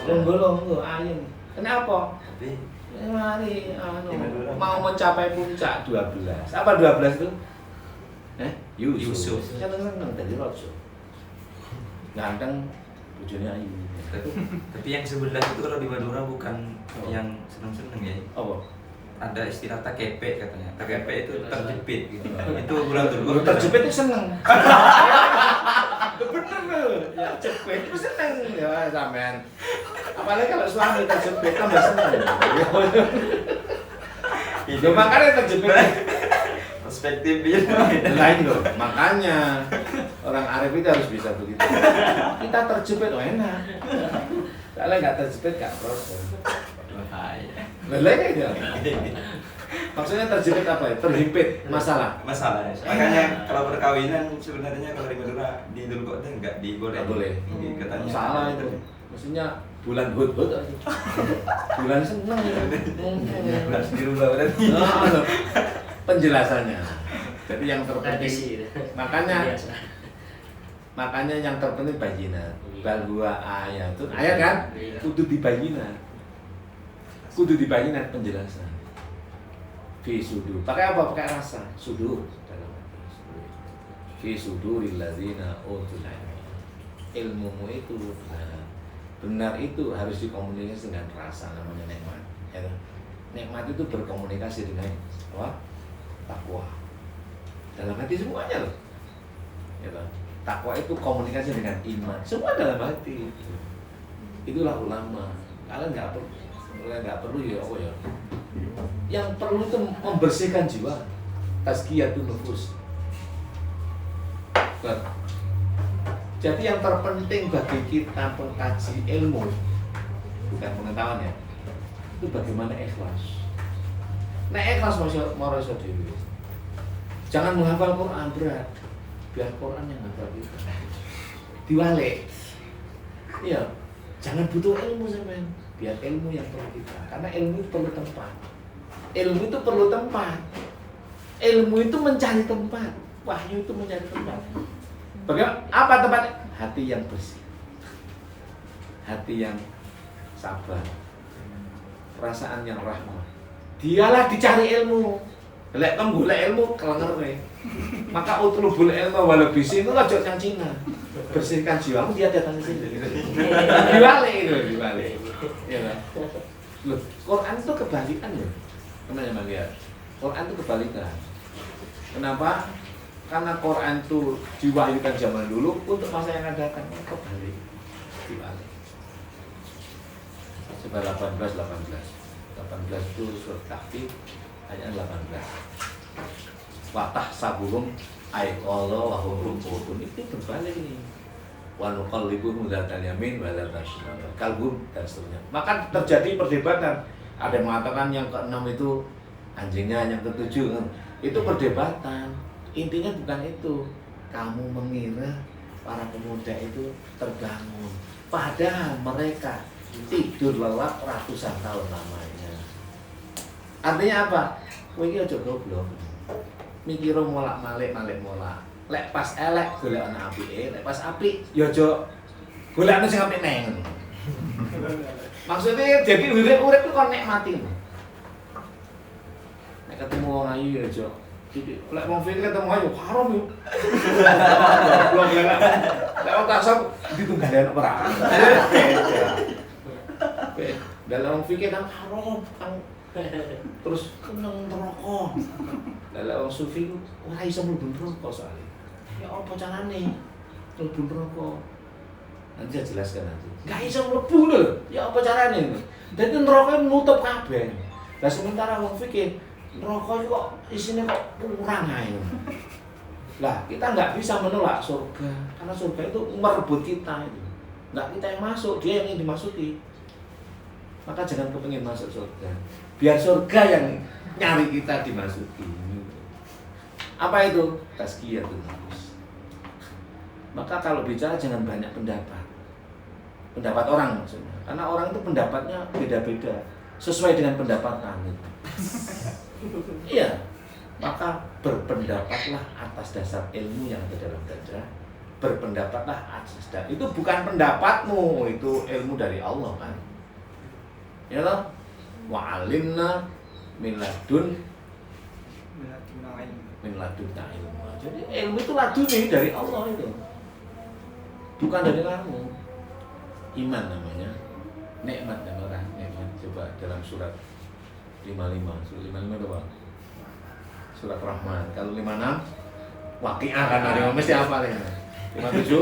longgo-longgo ayun. Kenapa? Mari mau mencapai puncak 12. Apa 12 itu? Yusuf. Seneng-seneng tadi rojo. Ganteng, bojone ayu. Tapi yang 11 itu kalau di Madura bukan yang seneng-seneng ya. Apa? Ada istilah takepek katanya. Takepek itu terjepit gitu. Itu bulan Dzulqa'dah. Terjepit itu seneng. Bener loh. Ya jepit itu seneng ya sampean. Apalagi kalau suami terjepit tambah seneng. Itu makanya terjepit. Perspektif dia. Lain loh. Makanya orang Arab itu harus bisa begitu. Kita terjepit oh enak. Kalau nggak terjepit nggak proses. Bahaya. Lelai itu. Maksudnya terjepit apa ya? Terhimpit masalah. Masalah. Makanya kalau perkawinan sebenarnya kalau di Madura di Dzulqa'dah enggak Nggak boleh. Katanya Salah itu. Maksudnya bulan hud-hud aja. Bulan seneng ya. Harus dirubah berarti. Nah, penjelasannya. Jadi yang terpenting Tradisi. makanya yang terpenting bayinat. Bal huwa ayatun. Ayat kan? Kudu dibayinat. Kudu dibayinat penjelasan. Fi sudur. Pakai apa? Pakai rasa. Sudur dalam hati. Fi suduril ladzina utul ilma. Ilmumu itu benar itu harus dikomunikasi dengan rasa, namanya nikmat. Ya, nikmat itu berkomunikasi dengan apa? Takwa. Dalam hati semuanya loh. Ya, takwa itu komunikasi dengan iman. Semua dalam hati. Itulah ulama. Kalian nggak perlu ya apa ya. Yang perlu itu membersihkan jiwa. Tazkiyatun nufus. Jadi yang terpenting bagi kita mengkaji ilmu, bukan pengetahuan ya, itu bagaimana ikhlas. Nah ikhlas mau rasa diri. Jangan menghafal Quran berat, biar Quran yang hafal kita. Diwalik. Iya, jangan butuh ilmu sampean, biar ilmu yang perlu kita. Karena ilmu itu perlu tempat. Ilmu itu perlu tempat. Ilmu itu mencari tempat. Wahyu itu mencari tempat. Bagaimana? Apa tempatnya? Hati yang bersih, hati yang sabar, perasaan yang rahmah. Dialah dicari ilmu. Lek kamu golek ilmu kelenger nih. Maka utlubul ilmu walau bisi itu aja yang Cina. Bersihkan jiwamu, dia datang ke sini. Diwalik itu, diwalik. Iya kan? Loh, Quran itu kebalikan loh. Teman-teman lihat. Quran itu kebalikan. Kenapa? Karena Quran itu diwahyukan zaman dulu untuk masa yang akan datang. Kebalik. Diwalik. Coba 18 itu surat Kahfi ayat 18. Watah sabuhum aiqala wa hum qurun, itu berbalik ini. Wa nuqallibuhum dzatal yamin wa dzatal shimal kalbum dan seterusnya. Maka terjadi perdebatan. Ada yang mengatakan yang ke-6 itu anjingnya, yang ke-7 itu perdebatan. Intinya bukan itu. Kamu mengira para pemuda itu terbangun, padahal mereka tidur lelap ratusan tahun lamanya. Artinya apa? Kowe iki aja goblok. Mikiro molak-malik molak. Lek pas elek golek ana apike, lek pas apik ya aja golek ana sing apik neng. Maksudnya jadi urip-urip itu kon nikmati. Nek ketemu wong ayu ya aja. Lek wong fikir ketemu ayu haram yo. Goblok lek wong tasawuf ditunggalin ora. Dalam wong fikir nang haram kan terus nang neraka. Dalam wong sufi ora iso mlebu neraka soalnya. Ya apa carane mlebu neraka? Nanti saya jelaskan nanti. Enggak iso mlebu lho. Ya apa carane? Dadi neraka nutup kabeh. Lah sementara wong fikir neraka kok isine kok kurang ae. Lah, kita nggak bisa menolak surga karena surga itu merebut kita itu. Nggak kita yang masuk, dia yang ingin dimasuki. Maka jangan kepengin masuk surga. Biar surga yang nyari kita dimasuki. Apa itu? Tazkiyatun nufus. Maka kalau bicara jangan banyak pendapat. Pendapat orang maksudnya. Karena orang itu pendapatnya beda-beda sesuai dengan pendapat kami. Iya. Maka berpendapatlah atas dasar ilmu yang ada dalam dada. Berpendapatlah atas dasar. Itu bukan pendapatmu, itu ilmu dari Allah kan. Ya toh? Wa'alimna min ladun ilmu. Jadi ilmu itu laduni dari Allah itu. Bukan dari kamu. Iman namanya. Nikmat namanya. Nikmat. Coba dalam surat 55. Surat 55 itu apa? Surat Rahman. Kalau 56 Waqi'ah kan ada mesti apa ya? 57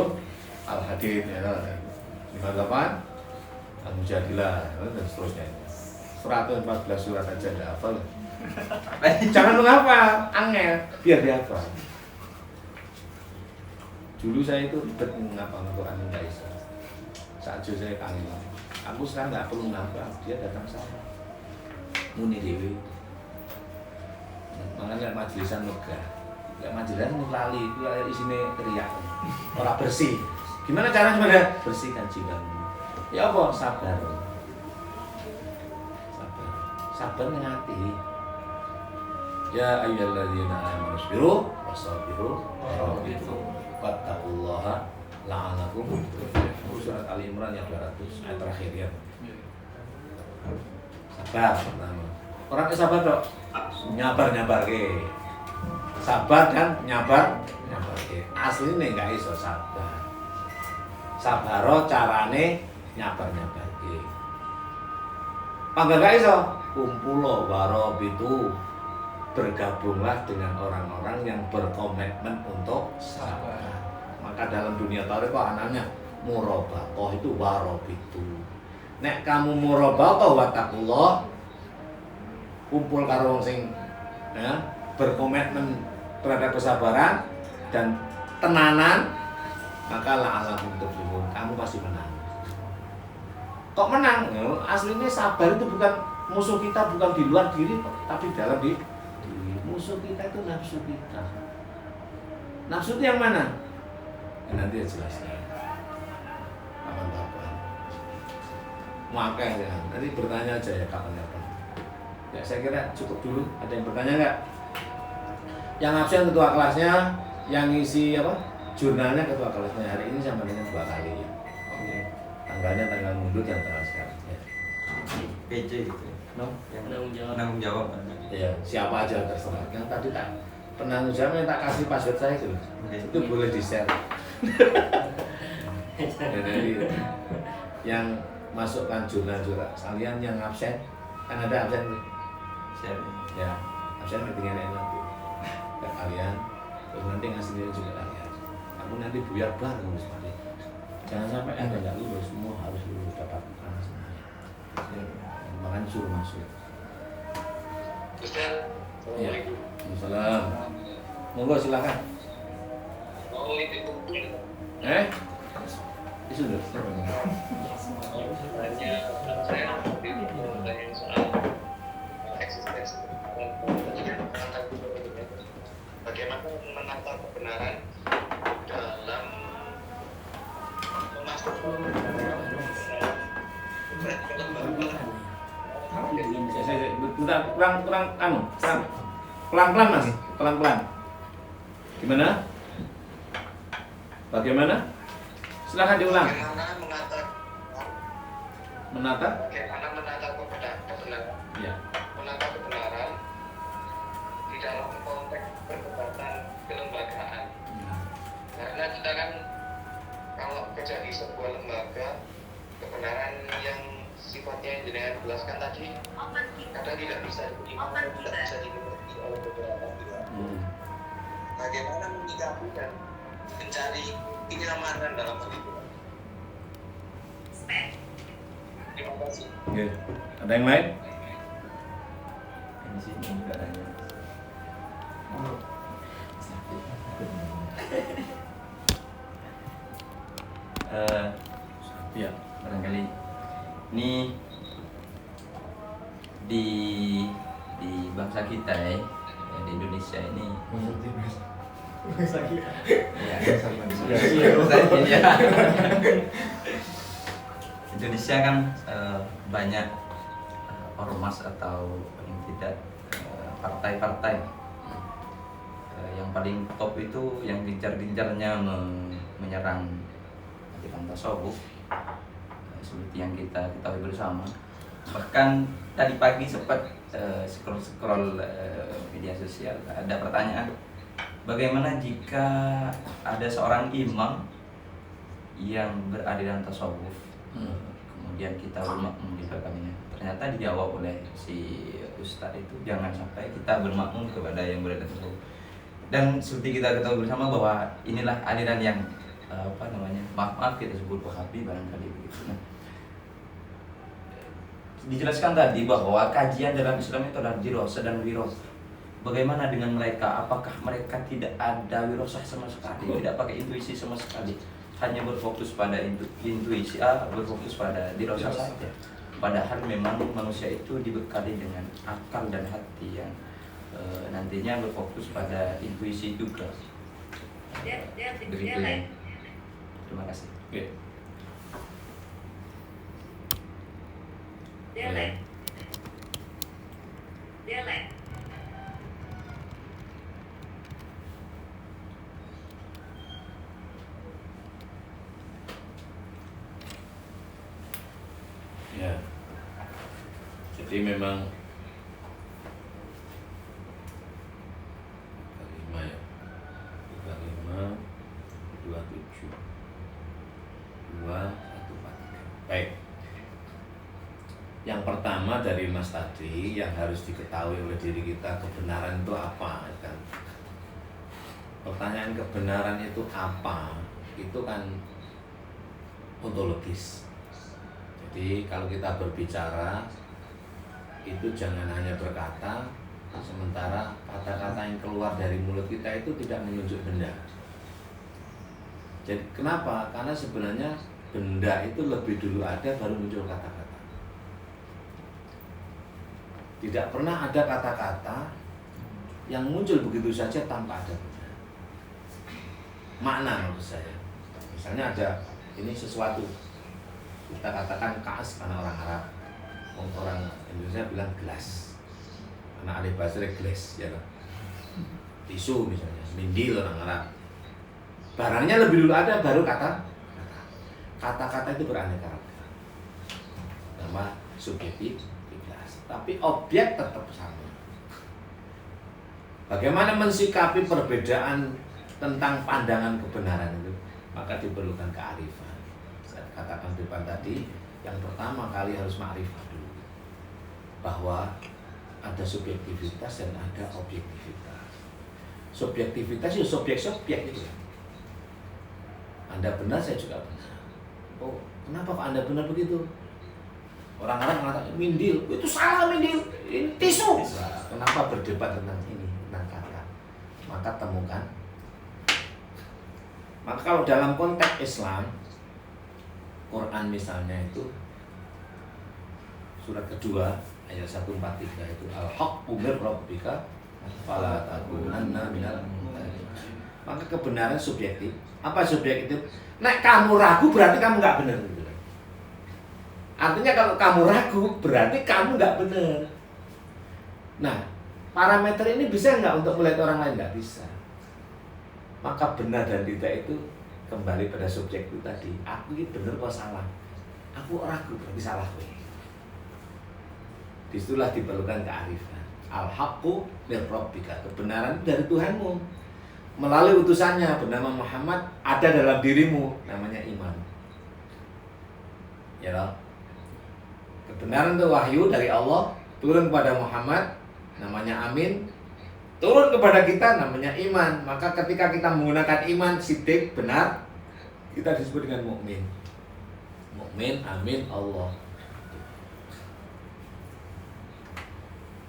Al-Hadid ya. 58 Al-Mujadilah dan seterusnya. 114 surat aja enggak hafal. Jangan menghafal, angel, biar dihafal. Dulu saya itu ribet menghafal Al-Quran enggak bisa. Saat saya kangen. Aku sekarang enggak perlu menghafal, dia datang sama. Muni dewi. Makanya majelisan megah. Enggak majelisan lali, itu isine teriak. Ora bersih. Gimana caranya sebenarnya? Bersihkan jiwamu. Ya apa? Sabar. Sabar dengan hati. Ya ayyuhalladzina amanu sabiru wasabiru warabitu wattaqullaha la'alakum tuflihun. Surat Ali Imran yang 200 ayat terakhir ya. Sabar pertama. Orang sabar dok. Nyabar ke. Sabar dan nyabar ke. Asline enggak iso sabar. Sabaro carane nyabar ke. Pangga gak iso kumpulo warabitu, bergabunglah dengan orang-orang yang berkomitmen untuk sabar. dunia tarekat anaknya murabaqah itu warabitu. Nek kamu murabaqah wa taqullah, kumpul karo wong sing ya, berkomitmen terhadap kesabaran dan tenanan, maka la'allakum tuflihun, kamu pasti menang. Kok menang? Aslinya sabar itu bukan musuh kita, bukan di luar diri, tapi dalam diri. Musuh kita itu nafsu kita. Nafsu itu yang mana? Ya, nanti jelaskan. Kapan-kapan. Makanya nanti bertanya aja ya kapan-kapan. Ya saya kira cukup dulu. Ada yang bertanya nggak? Yang absen ketua kelasnya, yang ngisi apa? Jurnalnya ketua kelasnya hari ini sama dengan 2 kali ya. Oke. Tanggalnya tanggal mundur yang tanggal sekarang. Ya. PC gitu ya. No? Yang Penanggung jawab. penanggung jawab. Ya, siapa aja terserah. Yang tadi tak penanggung jawab yang tak kasih password saya itu. Oke. Itu boleh di-share. Ya, jadi yang masukkan jurnal-jurnal kalian yang absen, kan ada absen nih. Share. Ya, absen ketinggalan nanti. Ke kalian, terus nanti ngasihnya juga kalian. Kamu nanti buyar bar lulus balik. Jangan sampai ada nggak lulus, semua harus lulus dapat bukan semuanya. Makanya suruh masuk. Ustaz, Ya. Assalamualaikum. Salam. Monggo silakan. Mau itu Itu sudah. hanya saya bertanya soal eksistensi bagaimana menata kebenaran dalam memasukkan Pelan-pelan Mas, pelan-pelan. Gimana? Bagaimana? Silakan diulang. Menata? Bagaimana menata kebenaran? Ya. Menata kebenaran di dalam konteks perdebatan kelembagaan. Karena kita kan kalau kerja di sebuah lembaga, kebenaran yang sifatnya yang jenengan jelaskan tadi kadang tidak bisa dimengerti oleh beberapa pihak. Bagaimana menyikapi dan mencari kenyamanan dalam hal itu? Terima kasih. Oke. Ada yang lain? Di sini keadaannya. Iya. Barangkali ini di bangsa kita ya, di Indonesia ini ya, Indonesia kan banyak ormas atau yang tidak partai-partai. Yang paling top itu yang gencar-gencarnya menyerang aliran tasawuf, seperti yang kita ketahui bersama. Bahkan tadi pagi sempat scroll media sosial, ada pertanyaan, bagaimana jika ada seorang imam yang beraliran tasawuf, kemudian kita bermakmum di belakangnya. Ternyata dijawab oleh si ustadz itu, jangan sampai kita bermakmum kepada yang beraliran tasawuf. Dan seperti kita ketahui bersama bahwa inilah aliran yang maaf kita sebut Wahabi barangkali begitu. Nah, dijelaskan tadi bahwa kajian dalam Islam itu adalah dirosah dan wirosah. Bagaimana dengan mereka? Apakah mereka tidak ada wirosah sama sekali, tidak pakai intuisi sama sekali, hanya berfokus pada intuisi, berfokus pada dirosah saja? Padahal memang manusia itu dibekali dengan akal dan hati yang nantinya berfokus pada intuisi juga. Begitu ya. Terima kasih. Oke. Ya. Jadi memang 5 ya. 35 27 2 1 4. Baik. Yang pertama dari Mas tadi yang harus diketahui oleh diri kita, kebenaran itu apa kan? Pertanyaan kebenaran itu apa? itu kan ontologis. Jadi kalau kita berbicara itu jangan hanya berkata, sementara kata-kata yang keluar dari mulut kita itu tidak menunjuk benda. Jadi kenapa? Karena sebenarnya benda itu lebih dulu ada baru muncul kata-kata. Tidak pernah ada kata-kata yang muncul begitu saja tanpa ada benda. Makna maksud saya. Misalnya ada ini sesuatu, kita katakan kaas karena orang Arab, orang Indonesia bilang gelas, karena alih bahasa gelas ya kan? Tisu misalnya, mindil orang Arab. Barangnya lebih dulu ada baru kata-kata itu beraneka ragam. Nama subjektif gelas, tapi objek tetap sama. Bagaimana mensikapi perbedaan tentang pandangan kebenaran itu? Maka diperlukan kearifan. Saya katakan di depan tadi, yang pertama kali harus ma'rifah dulu, bahwa ada subjektivitas dan ada objektivitas. Subjektivitas itu subjek-subjek itu. Anda benar, saya juga benar. Oh, kenapa Pak Anda benar begitu? Orang-orang mengatakan mindil, itu salah mindil, ini tisu. Kenapa berdebat tentang ini, tentang kata? Maka temukan. Maka kalau dalam konteks Islam, Quran misalnya itu surat kedua ayat 143 itu al-haqqu mir rabbika fala takunanna minal mumtarin. Maka kebenaran subjektif. Apa subjektif? Nek kamu ragu berarti kamu nggak benar. Artinya kalau kamu ragu berarti kamu nggak benar. Nah, parameter ini bisa nggak untuk melihat orang lain? Nggak bisa. Maka benar dan tidak itu kembali pada subjek itu tadi. Aku ini benar apa salah? Aku ragu berarti salah. Disitulah diperlukan kearifan. Al-haqqu mir rabbika, kebenaran dari Tuhanmu. Melalui utusannya bernama Muhammad ada dalam dirimu, namanya iman. Ya loh. Kebenaran itu wahyu dari Allah turun kepada Muhammad, namanya amin. Turun kepada kita namanya iman. Maka ketika kita menggunakan iman sidik benar, kita disebut dengan mukmin. Mukmin, amin, Allah.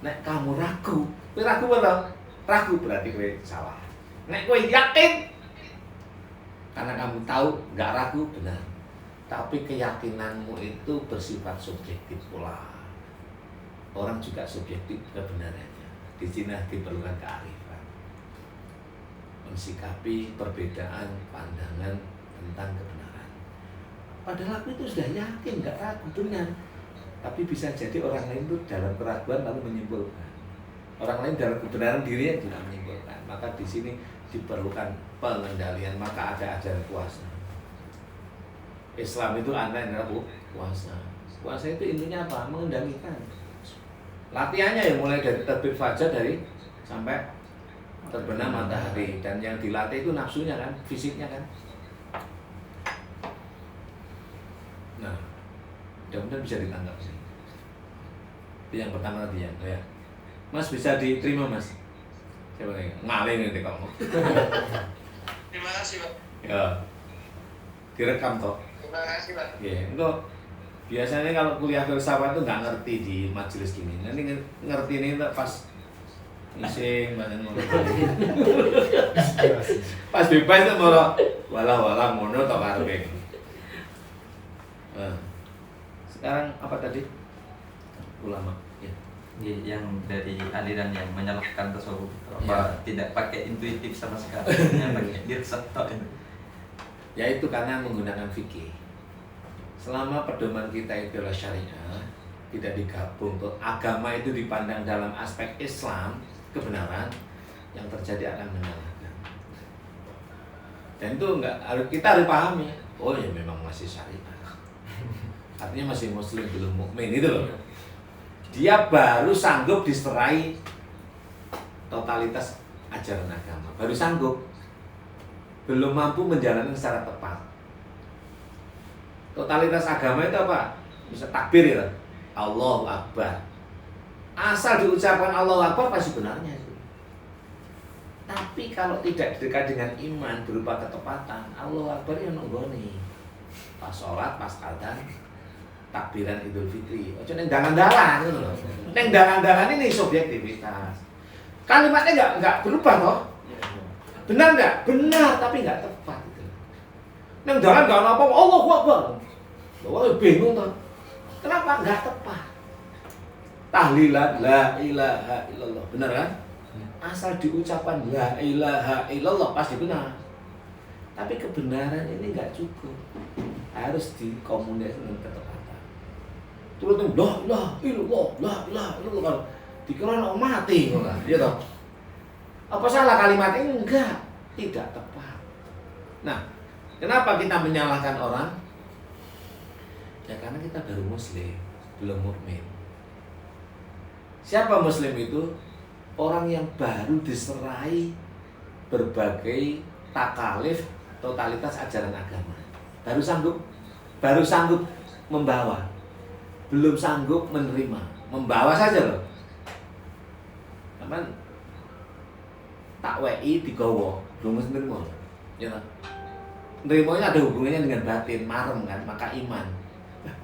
Nek kamu ragu, ragu apa? Ragu berarti kowe salah. Nek kowe yakin, karena kamu tahu nggak ragu benar. Tapi keyakinanmu itu bersifat subjektif pula. Orang juga subjektif kebenarannya. Di sini diperlukan kearifan, mensikapi perbedaan pandangan tentang kebenaran. Padahal aku itu sudah yakin, nggak ragu benar. Tapi bisa jadi orang lain itu dalam keraguan lalu menyimpulkan. Orang lain dalam kebenaran dirinya juga menyimpulkan. Maka di sini diperlukan pengendalian. Maka ada ajaran puasa. Islam itu adalah puasa. Puasa itu intinya apa? Mengendalikan. Latihannya ya mulai dari terbit fajar sampai terbenam matahari, dan yang dilatih itu nafsunya kan, fisiknya kan. Nah, mudah-mudahan bisa ditangkap sih. Itu yang pertama tadi ya. Mas bisa diterima Mas? Siapa nih? Ngaling nanti kamu. Terima kasih Pak. Ya. Direkam toh. Terima kasih Pak. Ya, itu biasanya kalau kuliah filsafat itu nggak ngerti di majelis gini. Nanti ngerti ini pas ngising badan ngono. Pas bebas itu mau wala ngono tok karepe. Sekarang apa tadi? Ulama. Ya. Yang dari aliran yang menyalahkan tasawuf Ya. tidak pakai intuitif sama sekali, hanya pakai dirsak tok. Ya itu karena menggunakan fikih. Selama pedoman kita itu adalah syariah, tidak digabung tuh agama itu dipandang dalam aspek Islam, kebenaran, yang terjadi akan menyalahkan. Dan itu kita harus pahami. Oh ya memang masih syariah. Artinya masih muslim, belum mukmin itu loh. Dia baru sanggup diserai totalitas ajaran agama, baru sanggup, belum mampu menjalankan secara tepat. Totalitas agama itu apa? Bisa takbir ya, Allahu Akbar. Asal diucapkan Allahu Akbar pasti benarnya itu. Tapi kalau tidak dekat dengan iman berupa ketepatan, Allah Akbar yang nonggoni. Pas sholat, pas adzan, takbiran Idul Fitri. Ojo neng dalan-dalan ngono lho. Neng dalan-dalan ini subjektivitas. Kalimatnya enggak berubah toh? Benar enggak? Benar, tapi enggak tepat gitu. Neng dalan enggak apa-apa, Allahu Akbar. Wah, bingung toh. Kenapa enggak tepat? Tahlilan la ilaha illallah. Benar kan? Asal diucapkan la ilaha illallah pasti benar. Tapi kebenaran ini enggak cukup. Harus dikomunikasikan dengan ketepatan. Terus la ilaha illallah, la ilaha illallah. Dikira orang mati kok kan. Iya toh? Apa salah kalimat ini? Enggak, tidak tepat. Nah, kenapa kita menyalahkan orang? Ya karena kita baru muslim, belum mukmin. Siapa muslim itu? Orang yang baru diserai berbagai takalif totalitas ajaran agama. Baru sanggup membawa, belum sanggup menerima, membawa saja loh. Aman tak WI digawa, belum menerima. Ya kan? Nerimanya ada hubungannya dengan batin, marem kan, maka iman.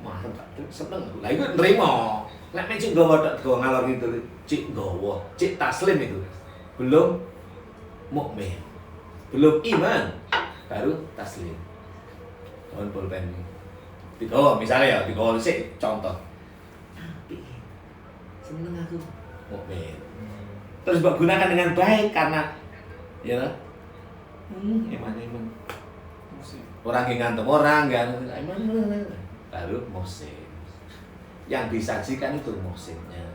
Marem seneng. Lah iku nerima. Lek mek cik gawa tok gawa ngalor gitu, cik gawa, cik taslim itu. Belum mukmin. Belum iman, baru taslim. Tahun pulpen. Digawa misalnya ya, digawa sik contoh. Tapi seneng aku mukmin. Terus mbok gunakan dengan baik karena ya iman. Orang yang ngantem orang kan, iman baru muhsin. Yang disajikan itu muhsinnya.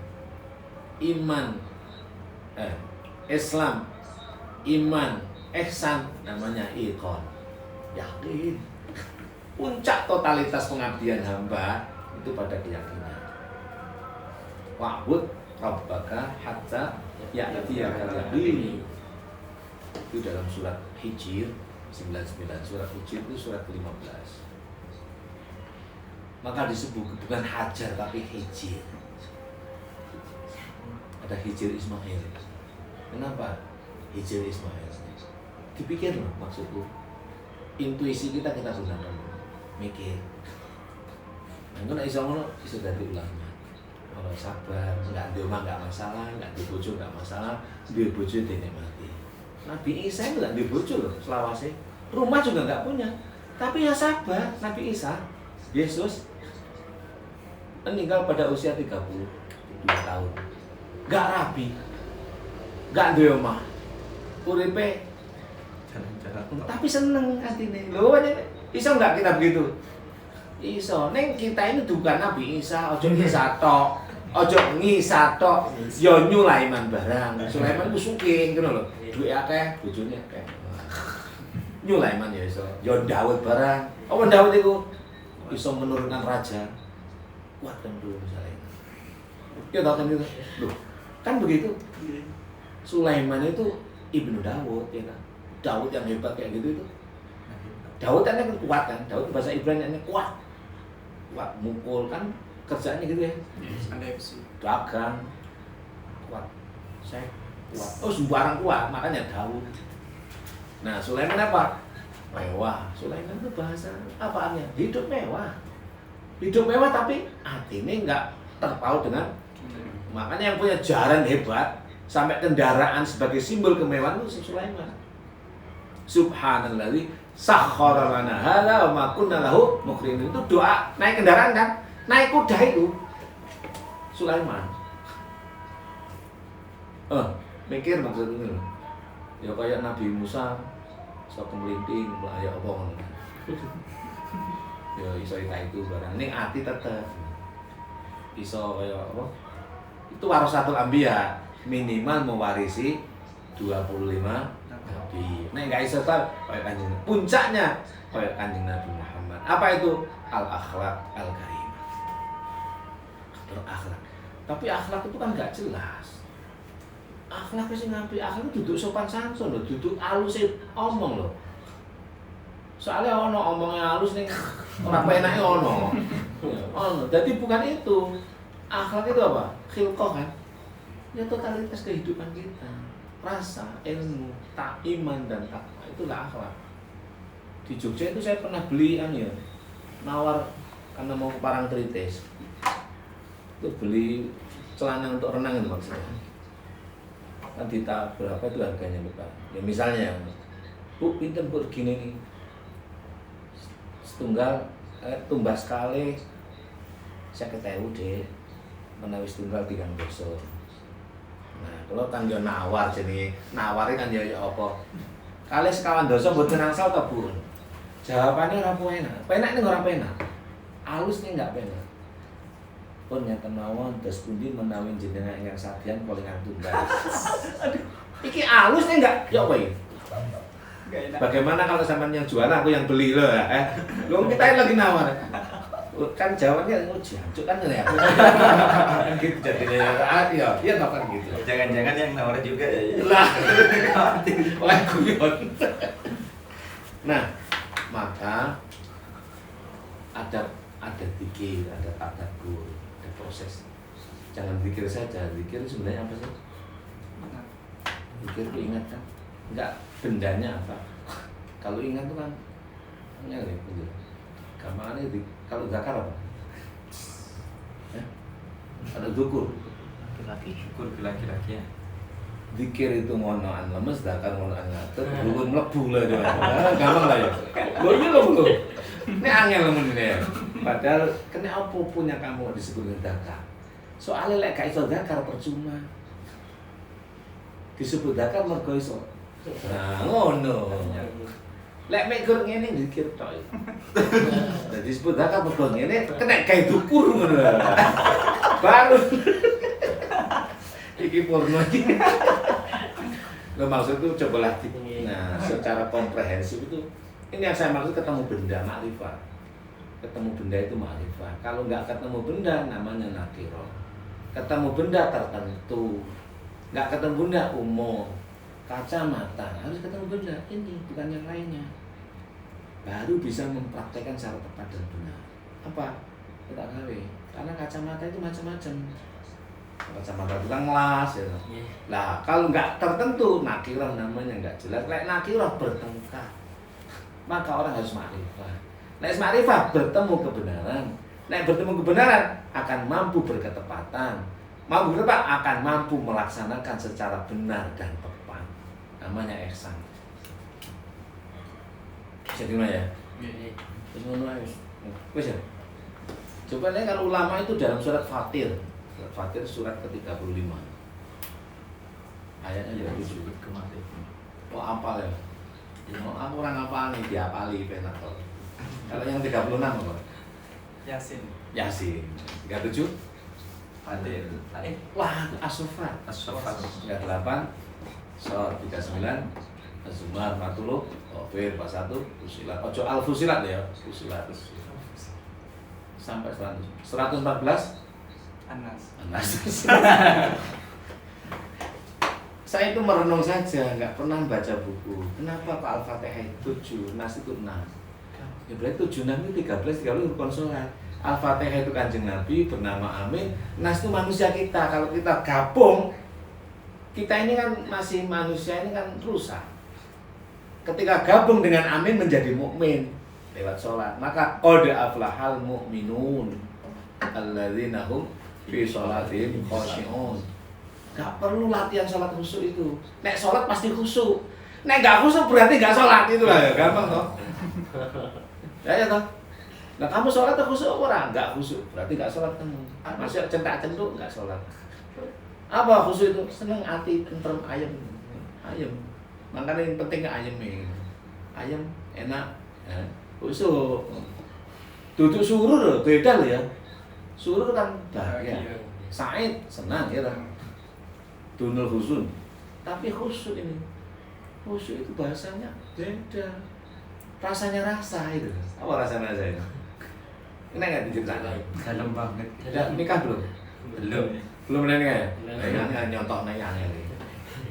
Iman, Islam, iman, ihsan namanya iqon. Yakin. Puncak totalitas pengabdian hamba itu pada keyakinan. Wa'bud rabbaka hatta ya'tiyakal yaqin. Itu dalam surat Hijr 99, surat Hijr itu surat ke-15. Maka disebut bukan Hajar tapi Hijr. Ada Hijr Ismail. Kenapa Hijr Ismail? Dipikir loh maksudku. Intuisi kita gunakan, mikir. Nah, iso ngono iso dadi ulama. Kalau sabar, enggak di rumah enggak masalah, enggak di bojo enggak masalah, di bojo dinikmati. Nabi Isa enggak di bojo loh, selawase. Rumah juga enggak punya. Tapi ya sabar, Nabi Isa, Yesus meninggal pada usia 32 tahun. Enggak rabi. Enggak di rumah. Uripe jalan-jalan. Tapi seneng atine. Lho, iso enggak kita begitu? Iso. Neng kita ini bukan Nabi Isa, ojo Isa tok. Ojo ngisa tok, yo Sulaiman barang. Sulaiman ku sugih ngono lho. Duwe akeh, bojone akeh. Sulaiman ya iso. Yo Daud barang. Apa Daud iku iso menurunkan raja. Kuatkan dulu misalnya. Ya tahu kan itu. Loh, kan begitu. Sulaiman itu ibnu Daud ya kan. Daud yang hebat kayak gitu itu. Daud kan kuat kan. Daud bahasa Ibrani kuat. Kuat mukul kan kerjaannya gitu ya. Dagang kuat. Saya kuat. Oh, sembarang kuat, makanya Daud. Nah, Sulaiman apa? Mewah. Sulaiman itu bahasa apaannya? Hidup mewah. Hidup mewah tapi hatinya enggak terpaut dengan. Makanya yang punya jaran hebat sampai kendaraan sebagai simbol kemewahan itu Sulaiman. Subhanallah, sakhkhara lana hadza wa ma kunna lahu muqrinin. Itu doa naik kendaraan kan? Naik kuda itu Sulaiman. Mikir maksudnya loh. Ya kayak Nabi Musa sok melinting ya apa ngono. Ya iso itu barang. Ning ati tetep iso kaya apa? Itu warasatul anbiya, minimal mewarisi 25 nabi. Nek enggak iso ta kaya Kanjeng. Puncaknya kaya Kanjeng Nabi Muhammad. Apa itu? Al-akhlaq al-karimah. Berakhlak. Tapi akhlak itu kan enggak jelas. Akhlak sing apik, akhlak duduk sopan santun lho, duduk alus omong lho. Soalnya omongnya halus nih ora penake ono. Jadi bukan itu. Akhlak itu apa? Khilqah kan. Ya totalitas kehidupan kita. rasa, ilmu, tak iman dan takwa itulah akhlak. Di Jogja itu saya pernah beli ya, nawar karena mau ke Parangtritis. Itu beli celana untuk renang itu maksudnya. Kan berapa itu harganya lupa. Ya misalnya, Bu pinten Bu gini nih. Setunggal tumbas kali saya ketemu deh menawi setunggal 3 doso. Nah, kalau kan dia nawar jadi nawari kan dia apa? Kali sekawan doso buat nangsal ta Bu? Jawabannya ora enak. Penak ning ora penak. Alusnya enggak penak. Pun nyata mawon dos pundi menawi jenengan ingkang sabian kolingan tunggal. Aduh, iki alusnya enggak? Ya apa iki? Bagaimana kalau sampean yang jual aku yang beli loh Loh kita lagi nawar. Kan jawabannya jancuk kan ya. Kan gitu jadinya ya. Iya kan gitu. Jangan-jangan yang nawar juga ya. Lah. Wah guyon. Nah, maka ada zikir, ada tadabbur, ada proses. Jangan zikir saja, zikir sebenarnya apa sih? Zikir itu ingat kan? Enggak bendanya apa? Kalau ingat itu kan ya gitu. Gampangannya kalau zakar apa? Ya? Ada dukur. Laki-laki ya. Zikir itu ngonoan lemes, zakar ngonoan ngatur, dulur mlebu lah dia. Gampang lah ya. Lho iki lho Bu. Ini angel men ini ya. Padahal kena apa punya kamu disebut zakar. Soalnya lek gak iso zakar percuma. Disebut zakar mergo iso. Nah, ngono. Lek mek gur ngene zikir tok. Dadi disebut zakar mergo ngene kena gawe dukur ngono. Baru iki porno iki. Lo maksud itu cobalah nah secara komprehensif itu ini yang saya maksud ketemu benda makrifat. Ketemu benda itu makrifat. Kalau nggak ketemu benda namanya nakiro. Ketemu benda tertentu. Nggak ketemu benda umum. Kacamata harus ketemu benda ini bukan yang lainnya. Baru bisa mempraktekkan secara tepat dan benar. Apa? Kita gawe. Karena kacamata itu macam-macam. Kacamata tukang las ya. Lah kalau nggak tertentu nakirah namanya nggak jelas. Lek nakirah bertengkar, maka orang harus makrifah. Lek makrifah bertemu kebenaran. Lek bertemu kebenaran akan mampu berketepatan. Mampu berketepat akan mampu melaksanakan secara benar dan tepat. Namanya ihsan. Jadi mana ya? Terus ngono ae. Wis ya. Coba nih kalau ulama itu dalam surat Fatir. Fatir surat ke-35 ayatnya ya 7 kemarin. Oh apal ya? Oh, aku orang apal nih diapali penator. Kalau yang 36 apa? Yasin. Yasin. 37? Fatir. Wah, As-Saffat. 38 Shor 39 Az-Zumar 40 Ghafir 41 Fusilat. Ojo Al-Fusilat ya, Fusilat. Sampai 114 Anas. Saya itu merenung saja, nggak pernah baca buku. Kenapa Pak Al-Fatihah 7, Nas itu 6? Ya berarti 7, 6 itu 13 rukun sholat. Al-Fatihah itu Kanjeng Nabi bernama Amin. Nas itu manusia kita. Kalau kita gabung, kita ini kan masih manusia ini kan rusak. Ketika gabung dengan Amin menjadi mukmin lewat sholat, maka qad aflahal mu'minun alladzina hum fi sholatihim khashi'un. Gak perlu latihan sholat khusyuk itu. Nek sholat pasti khusyuk. Nek gak khusyuk berarti gak sholat, itu lah ya, gampang toh. Ya toh. Nah kamu sholat atau khusyuk orang? Gak khusyuk, berarti gak sholat kamu. Masih centak-centuk gak sholat. Apa khusyuk itu? Seneng hati, tentrem, ayem. Ayem. Makanya yang penting ayem nih. Ayem, enak. Ya. Khusyuk. Duduk surur, beda loh ya. Surur kan bahagia. Said, senang ya kan. Dunul husun. Tapi khusyuk ini. Khusyuk itu bahasanya beda. Rasanya rasa itu. Apa rasanya rasa itu? Ini nggak diceritain. Dalam banget. Sudah nikah belum? Belum. Belum nikah ya? Belum. Yang nyontok nanya ini.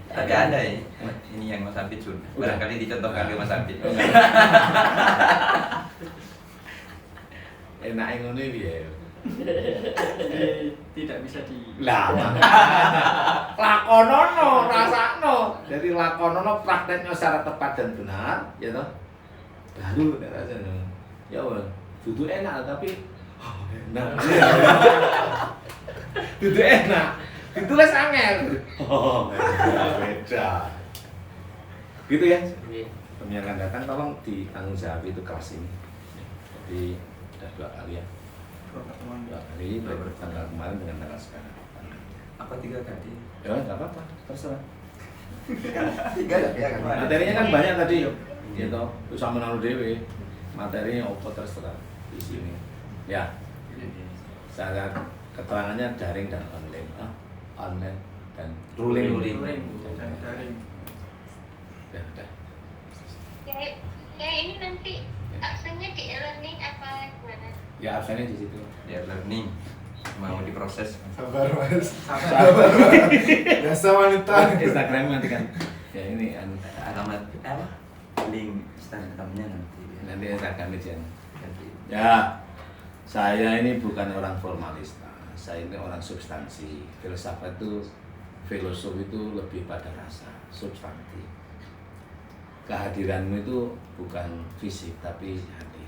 Tapi ada ya. Ini yang Mas Abid Sun. Barangkali dicontohkan ke Mas Abid. Enak ngono iki ya. Jadi tidak bisa di. Lah, lakonono, rasakno. Jadi lakonono prakteknya secara tepat dan benar, ya toh. Baru rasanya. Ya wes, dudu enak tapi enak. Dudu enak. Ditulis angel. Oh, beda. Gitu ya. Yang akan datang tolong ditanggung jawab itu kelas ini. Jadi sudah 2 kali ya. 2 kali, baik tanggal kemarin dengan tanggal sekarang. Apa 3 tadi? Ya nggak apa-apa, terserah. 3 ya kan? Materinya kan banyak tadi, gitu. Terus sama naruh dewe. Materinya apa terserah di sini. Ya. Saya keterangannya daring dan online, online dan ruling. Dan daring. Ya, udah. Ya ini nanti absennya di e-learning apa gimana? Ya absennya di situ. Dia learning mau diproses. Sabar mas. Biasa wanita. Instagram nanti kan. Ya ini Alamat apa? Link Instagramnya nanti. nanti Instagram aja. Nanti. Ya, saya ini bukan orang formalista. Saya ini orang substansi. Filsafat itu, filosofi itu lebih pada rasa, substansi. Kehadiranmu itu bukan fisik tapi hati.